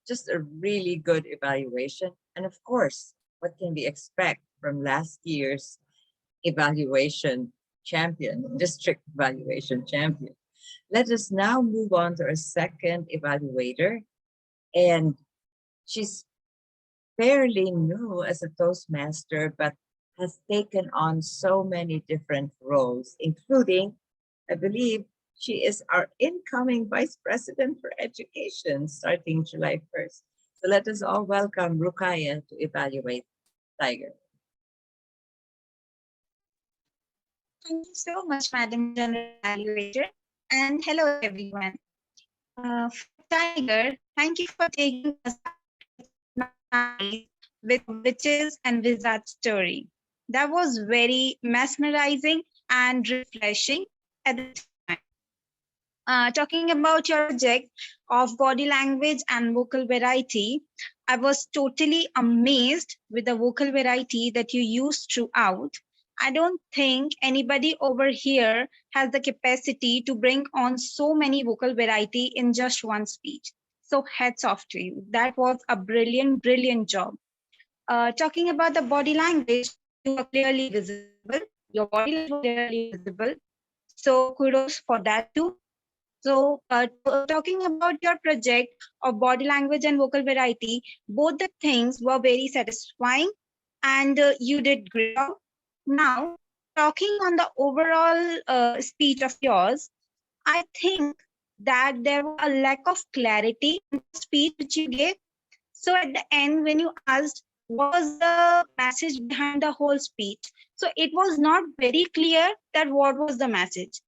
[SPEAKER 5] just a really good evaluation. And of course, what can we expect from last year's evaluation champion, district evaluation champion? Let us now move on to our second evaluator. And she's fairly new as a Toastmaster, but has taken on so many different roles, including, I believe, she is our incoming Vice President for Education starting July 1st. So let us all welcome Rukaya to evaluate Tiger.
[SPEAKER 11] Thank you so much, Madam General Evaluator, and hello everyone. Tiger, thank you for taking us with witches and wizard story. That was very mesmerizing and refreshing at the time. Talking about your project of body language and vocal variety, I was totally amazed with the vocal variety that you used throughout. I don't think anybody over here has the capacity to bring on so many vocal variety in just one speech. So hats off to you. That was a brilliant, brilliant job. Talking about the body language, you are clearly visible. Your body language is clearly visible. So kudos for that too. So talking about your project of body language and vocal variety, both the things were very satisfying and you did great job. Now, talking on the overall speech of yours, I think that there was a lack of clarity in the speech which you gave. So at the end, when you asked what was the message behind the whole speech, so it was not very clear that what was the message.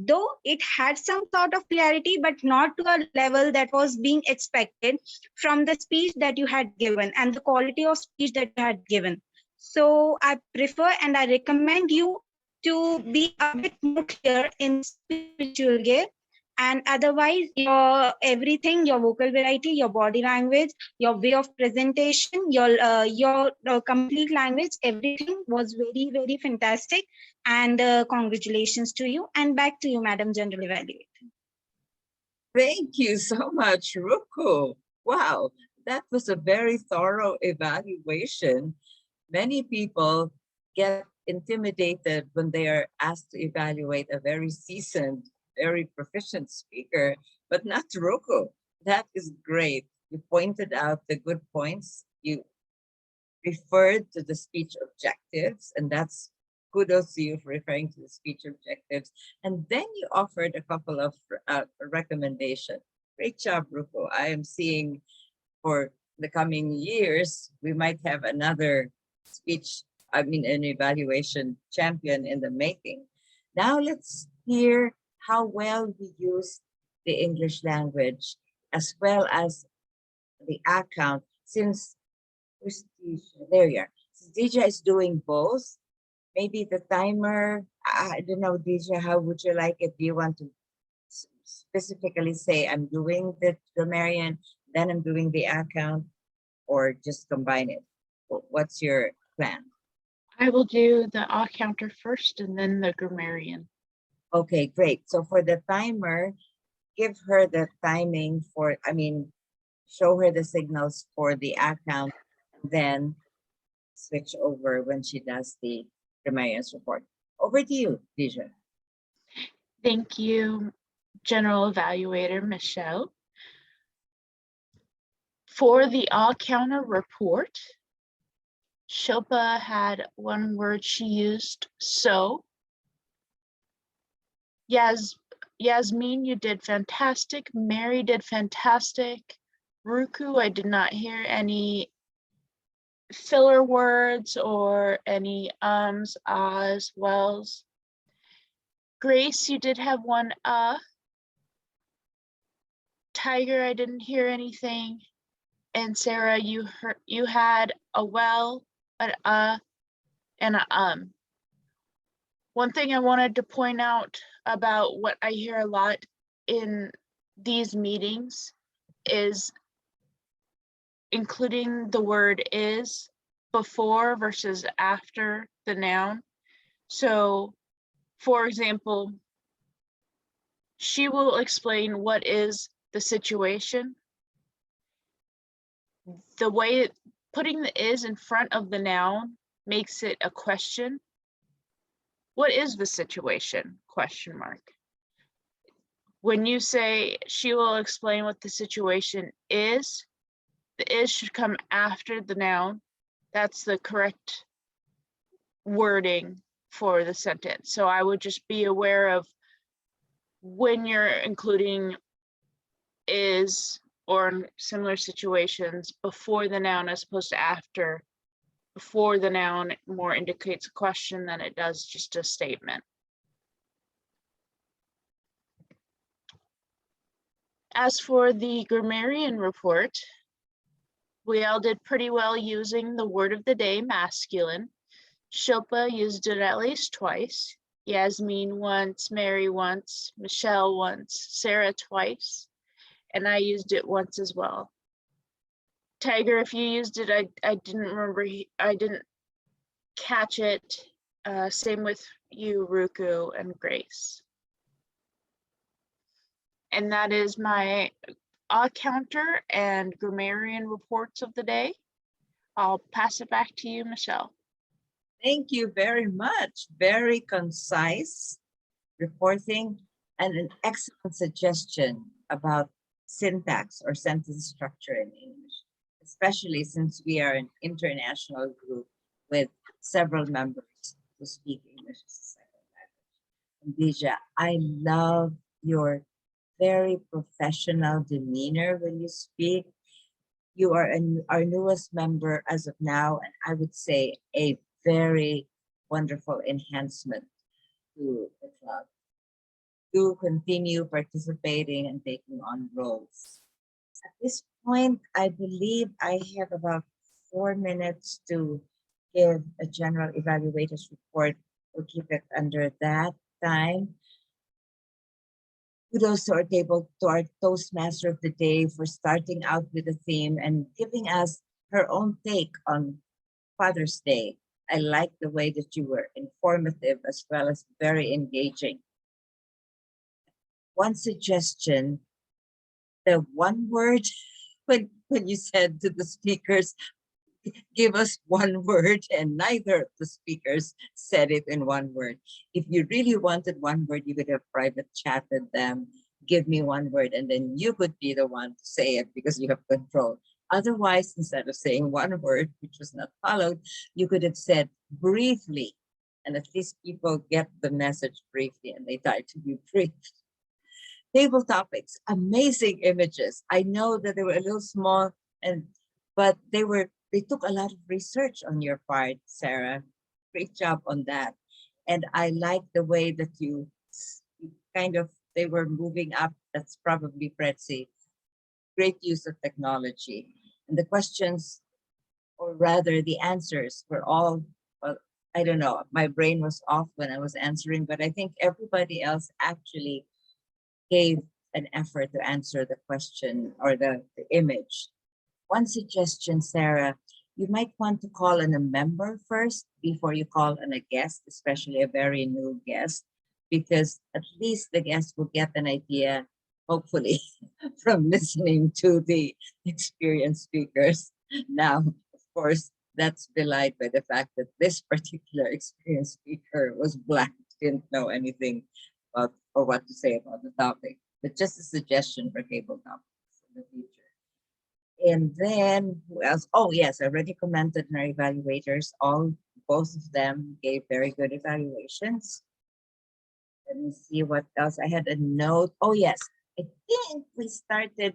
[SPEAKER 11] Though it had some sort of clarity, but not to a level that was being expected from the speech that you had given and the quality of speech that you had given. So I prefer and I recommend you to be a bit more clear in the speech which you will give. And otherwise, your everything, your vocal variety, your body language, your way of presentation, your complete language, everything was very, very fantastic. And congratulations to you. And back to you, Madam General Evaluator.
[SPEAKER 5] Thank you so much, Ruku. Wow, that was a very thorough evaluation. Many people get intimidated when they are asked to evaluate a very seasoned, very proficient speaker, but not Ruku. That is great. You pointed out the good points. You referred to the speech objectives, and that's kudos to you for referring to the speech objectives. And then you offered a couple of recommendations. Great job, Ruko. I am seeing for the coming years, we might have another an evaluation champion in the making. Now let's hear how well we use the English language as well as the account, since there you are. Deja is doing both. Maybe the timer, I don't know, Deja, how would you like it? Do you want to specifically say, I'm doing the grammarian, then I'm doing the account, or just combine it? What's your plan?
[SPEAKER 4] I will do the accounter first and then the grammarian.
[SPEAKER 5] Okay, great. So for the timer, give her the timing for, show her the signals for the account, then switch over when she does the grammarian's report. Over to you, Deja.
[SPEAKER 4] Thank you, General Evaluator Michelle. For the all-counter report, Shilpa had one word she used, so. Yasmin, you did fantastic. Mary did fantastic. Ruku, I did not hear any filler words or any ums, ahs, wells. Grace, you did have one Tiger, I didn't hear anything. And Sarah, you had a well, an and a One thing I wanted to point out about what I hear a lot in these meetings is including the word is before versus after the noun. So, for example, she will explain what is the situation. The way putting the is in front of the noun makes it a question. What is the situation? Question mark. When you say she will explain what the situation is, the is should come after the noun. That's the correct wording for the sentence. So I would just be aware of when you're including is or in similar situations before the noun as opposed to after. Before the noun more indicates a question than it does just a statement. As for the grammarian report, we all did pretty well using the word of the day, masculine. Shilpa used it at least twice. Yasmin once, Mary once, Michelle once, Sarah twice, and I used it once as well. Tiger, if you used it, I didn't remember, I didn't catch it. Same with you, Ruku and Grace. And that is my counter and grammarian reports of the day. I'll pass it back to you, Michelle.
[SPEAKER 5] Thank you very much. Very concise, reporting, and an excellent suggestion about syntax or sentence structure in English, especially since we are an international group with several members who speak English as a second language. Dija, I love your very professional demeanor when you speak. You are our newest member as of now, and I would say a very wonderful enhancement to the club. Do continue participating and taking on roles. At this point, I believe I have about 4 minutes to give a general evaluator's report. We'll keep it under that time. Kudos to our Toastmaster of the day for starting out with a theme and giving us her own take on Father's Day. I like the way that you were informative as well as very engaging. One suggestion, the one word when you said to the speakers, give us one word, and neither of the speakers said it in one word. If you really wanted one word, you could have private chatted them, give me one word, and then you could be the one to say it because you have control. Otherwise, instead of saying one word, which was not followed, you could have said briefly, and at least people get the message briefly and they try to be brief. Table topics, amazing images. I know that they were a little small, but they took a lot of research on your part, Sarah. Great job on that. And I like the way that you they were moving up. That's probably Pretzi. Great use of technology. And the questions, or rather the answers, were all, well, I don't know, my brain was off when I was answering, but I think everybody else actually gave an effort to answer the question or the image. One suggestion, Sarah, you might want to call on a member first before you call on a guest, especially a very new guest, because at least the guest will get an idea, hopefully, from listening to the experienced speakers. Now, of course, that's belied by the fact that this particular experienced speaker was Black, didn't know anything about or what to say about the topic, but just a suggestion for table topics in the future. And then who else? Oh yes, I already commented on our evaluators. Both of them gave very good evaluations. Let me see what else. I had a note. Oh yes, I think we started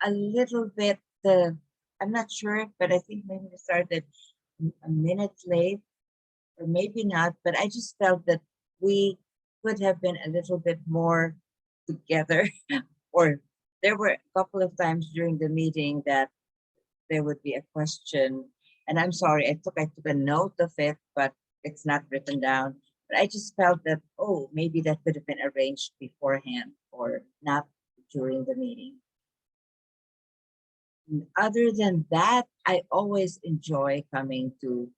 [SPEAKER 5] a little bit. I'm not sure, but I think maybe we started a minute late, or maybe not. But I just felt that we could have been a little bit more together, or there were a couple of times during the meeting that there would be a question, and I'm sorry, I took a note of it, but it's not written down. But I just felt that, oh, maybe that could have been arranged beforehand or not during the meeting. Other than that, I always enjoy coming to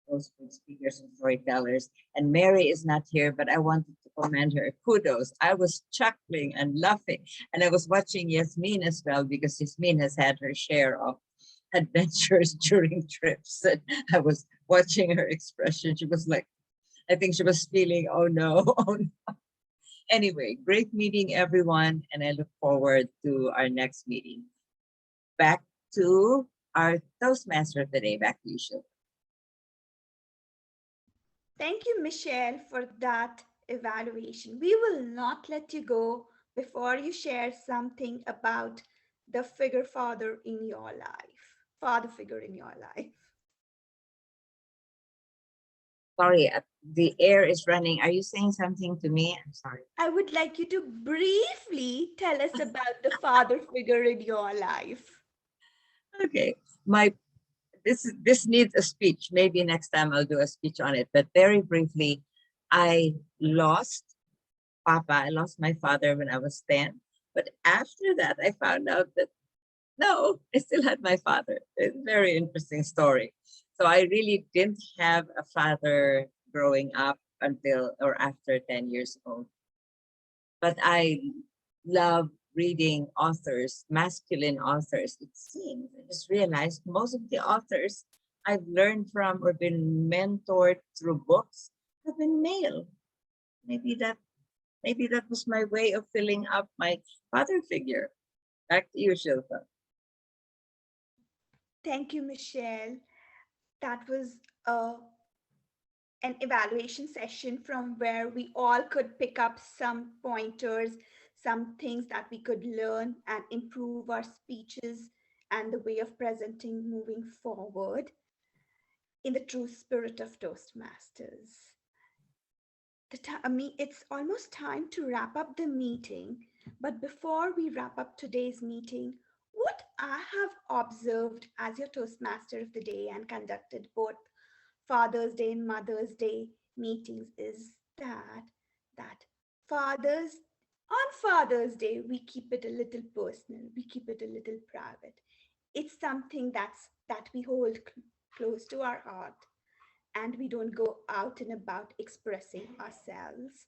[SPEAKER 5] those speakers and storytellers. And Mary is not here, but I wanted to commend her. Kudos. I was chuckling and laughing. And I was watching Yasmin as well, because Yasmin has had her share of adventures during trips. And I was watching her expression. She was like, I think she was feeling, oh no, oh no. Anyway, great meeting, everyone. And I look forward to our next meeting. Back to our Toastmaster of the day. Back to you, Shilpa.
[SPEAKER 3] Thank you, Michelle, for that evaluation. We will not let you go before you share something about the father in your life, father figure in your life.
[SPEAKER 5] Sorry, the air is running. Are you saying something to me? I'm sorry.
[SPEAKER 3] I would like you to briefly tell us about the father figure in your life.
[SPEAKER 5] Okay, this needs a speech. Maybe next time I'll do a speech on it. But very briefly, I lost Papa. I lost my father when I was 10. But after that, I found out that no, I still had my father. It's a very interesting story. So I really didn't have a father growing up until or after 10 years old. But I love reading authors, masculine authors. It seems, I just realized most of the authors I've learned from or been mentored through books have been male. maybe that was my way of filling up my father figure. Back to you, Shilpa.
[SPEAKER 3] Thank you, Michelle. That was an evaluation session from where we all could pick up some pointers, some things that we could learn and improve our speeches and the way of presenting moving forward in the true spirit of Toastmasters. It's almost time to wrap up the meeting, but before we wrap up today's meeting, what I have observed as your Toastmaster of the day and conducted both Father's Day and Mother's Day meetings is that fathers on Father's Day we keep it a little personal, we keep it a little private. It's something that we hold close to our heart, and we don't go out and about expressing ourselves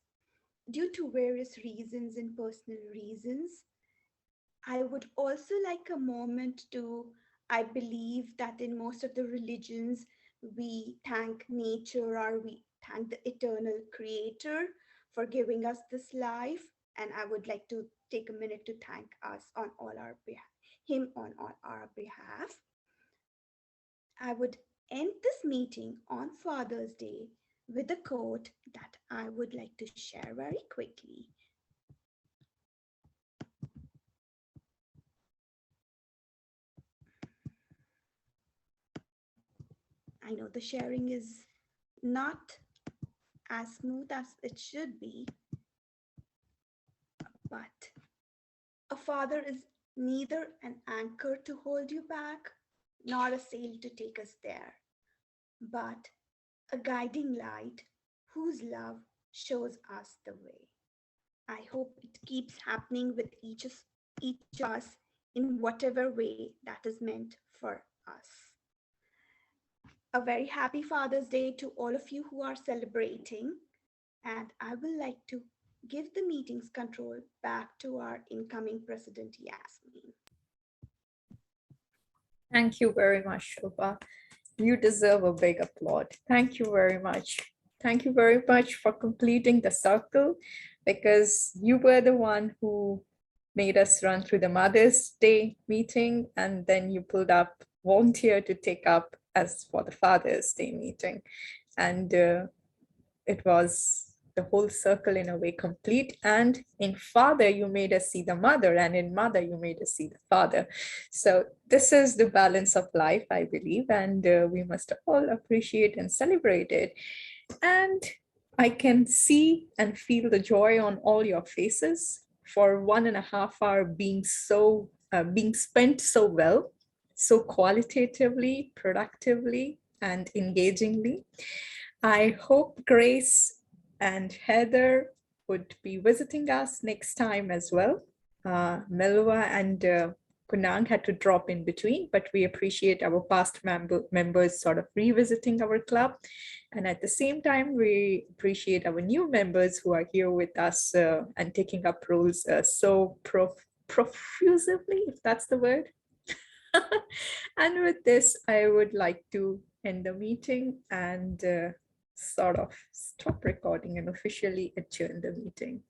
[SPEAKER 3] due to various reasons and personal reasons. I would also like a moment to, I believe that in most of the religions, we thank nature or we thank the eternal creator for giving us this life. And I would like to take a minute to thank us on all our behalf, him on all our behalf. I would end this meeting on Father's Day with a quote that I would like to share very quickly. I know the sharing is not as smooth as it should be, but a father is neither an anchor to hold you back, nor a sail to take us there, but a guiding light whose love shows us the way. I hope it keeps happening with each of us in whatever way that is meant for us. A very happy Father's Day to all of you who are celebrating. And I would like to give the meeting's control back to our incoming President, Yasmin.
[SPEAKER 2] Thank you very much, Shilpa. You deserve a big applaud. Thank you very much. Thank you very much for completing the circle, because you were the one who made us run through the Mother's Day meeting, and then you pulled up volunteer to take up as for the Father's Day meeting. And it was the whole circle in a way complete. And in father, you made us see the mother, and in mother, you made us see the father. So this is the balance of life, I believe, and we must all appreciate and celebrate it. And I can see and feel the joy on all your faces for 1.5 hours being spent so well, so qualitatively, productively, and engagingly. I hope Grace and Heather would be visiting us next time as well. Melva and Kunang had to drop in between, but we appreciate our past members sort of revisiting our club. And at the same time, we appreciate our new members who are here with us and taking up roles so profusively, if that's the word. And with this, I would like to end the meeting and sort of stop recording and officially adjourn the meeting.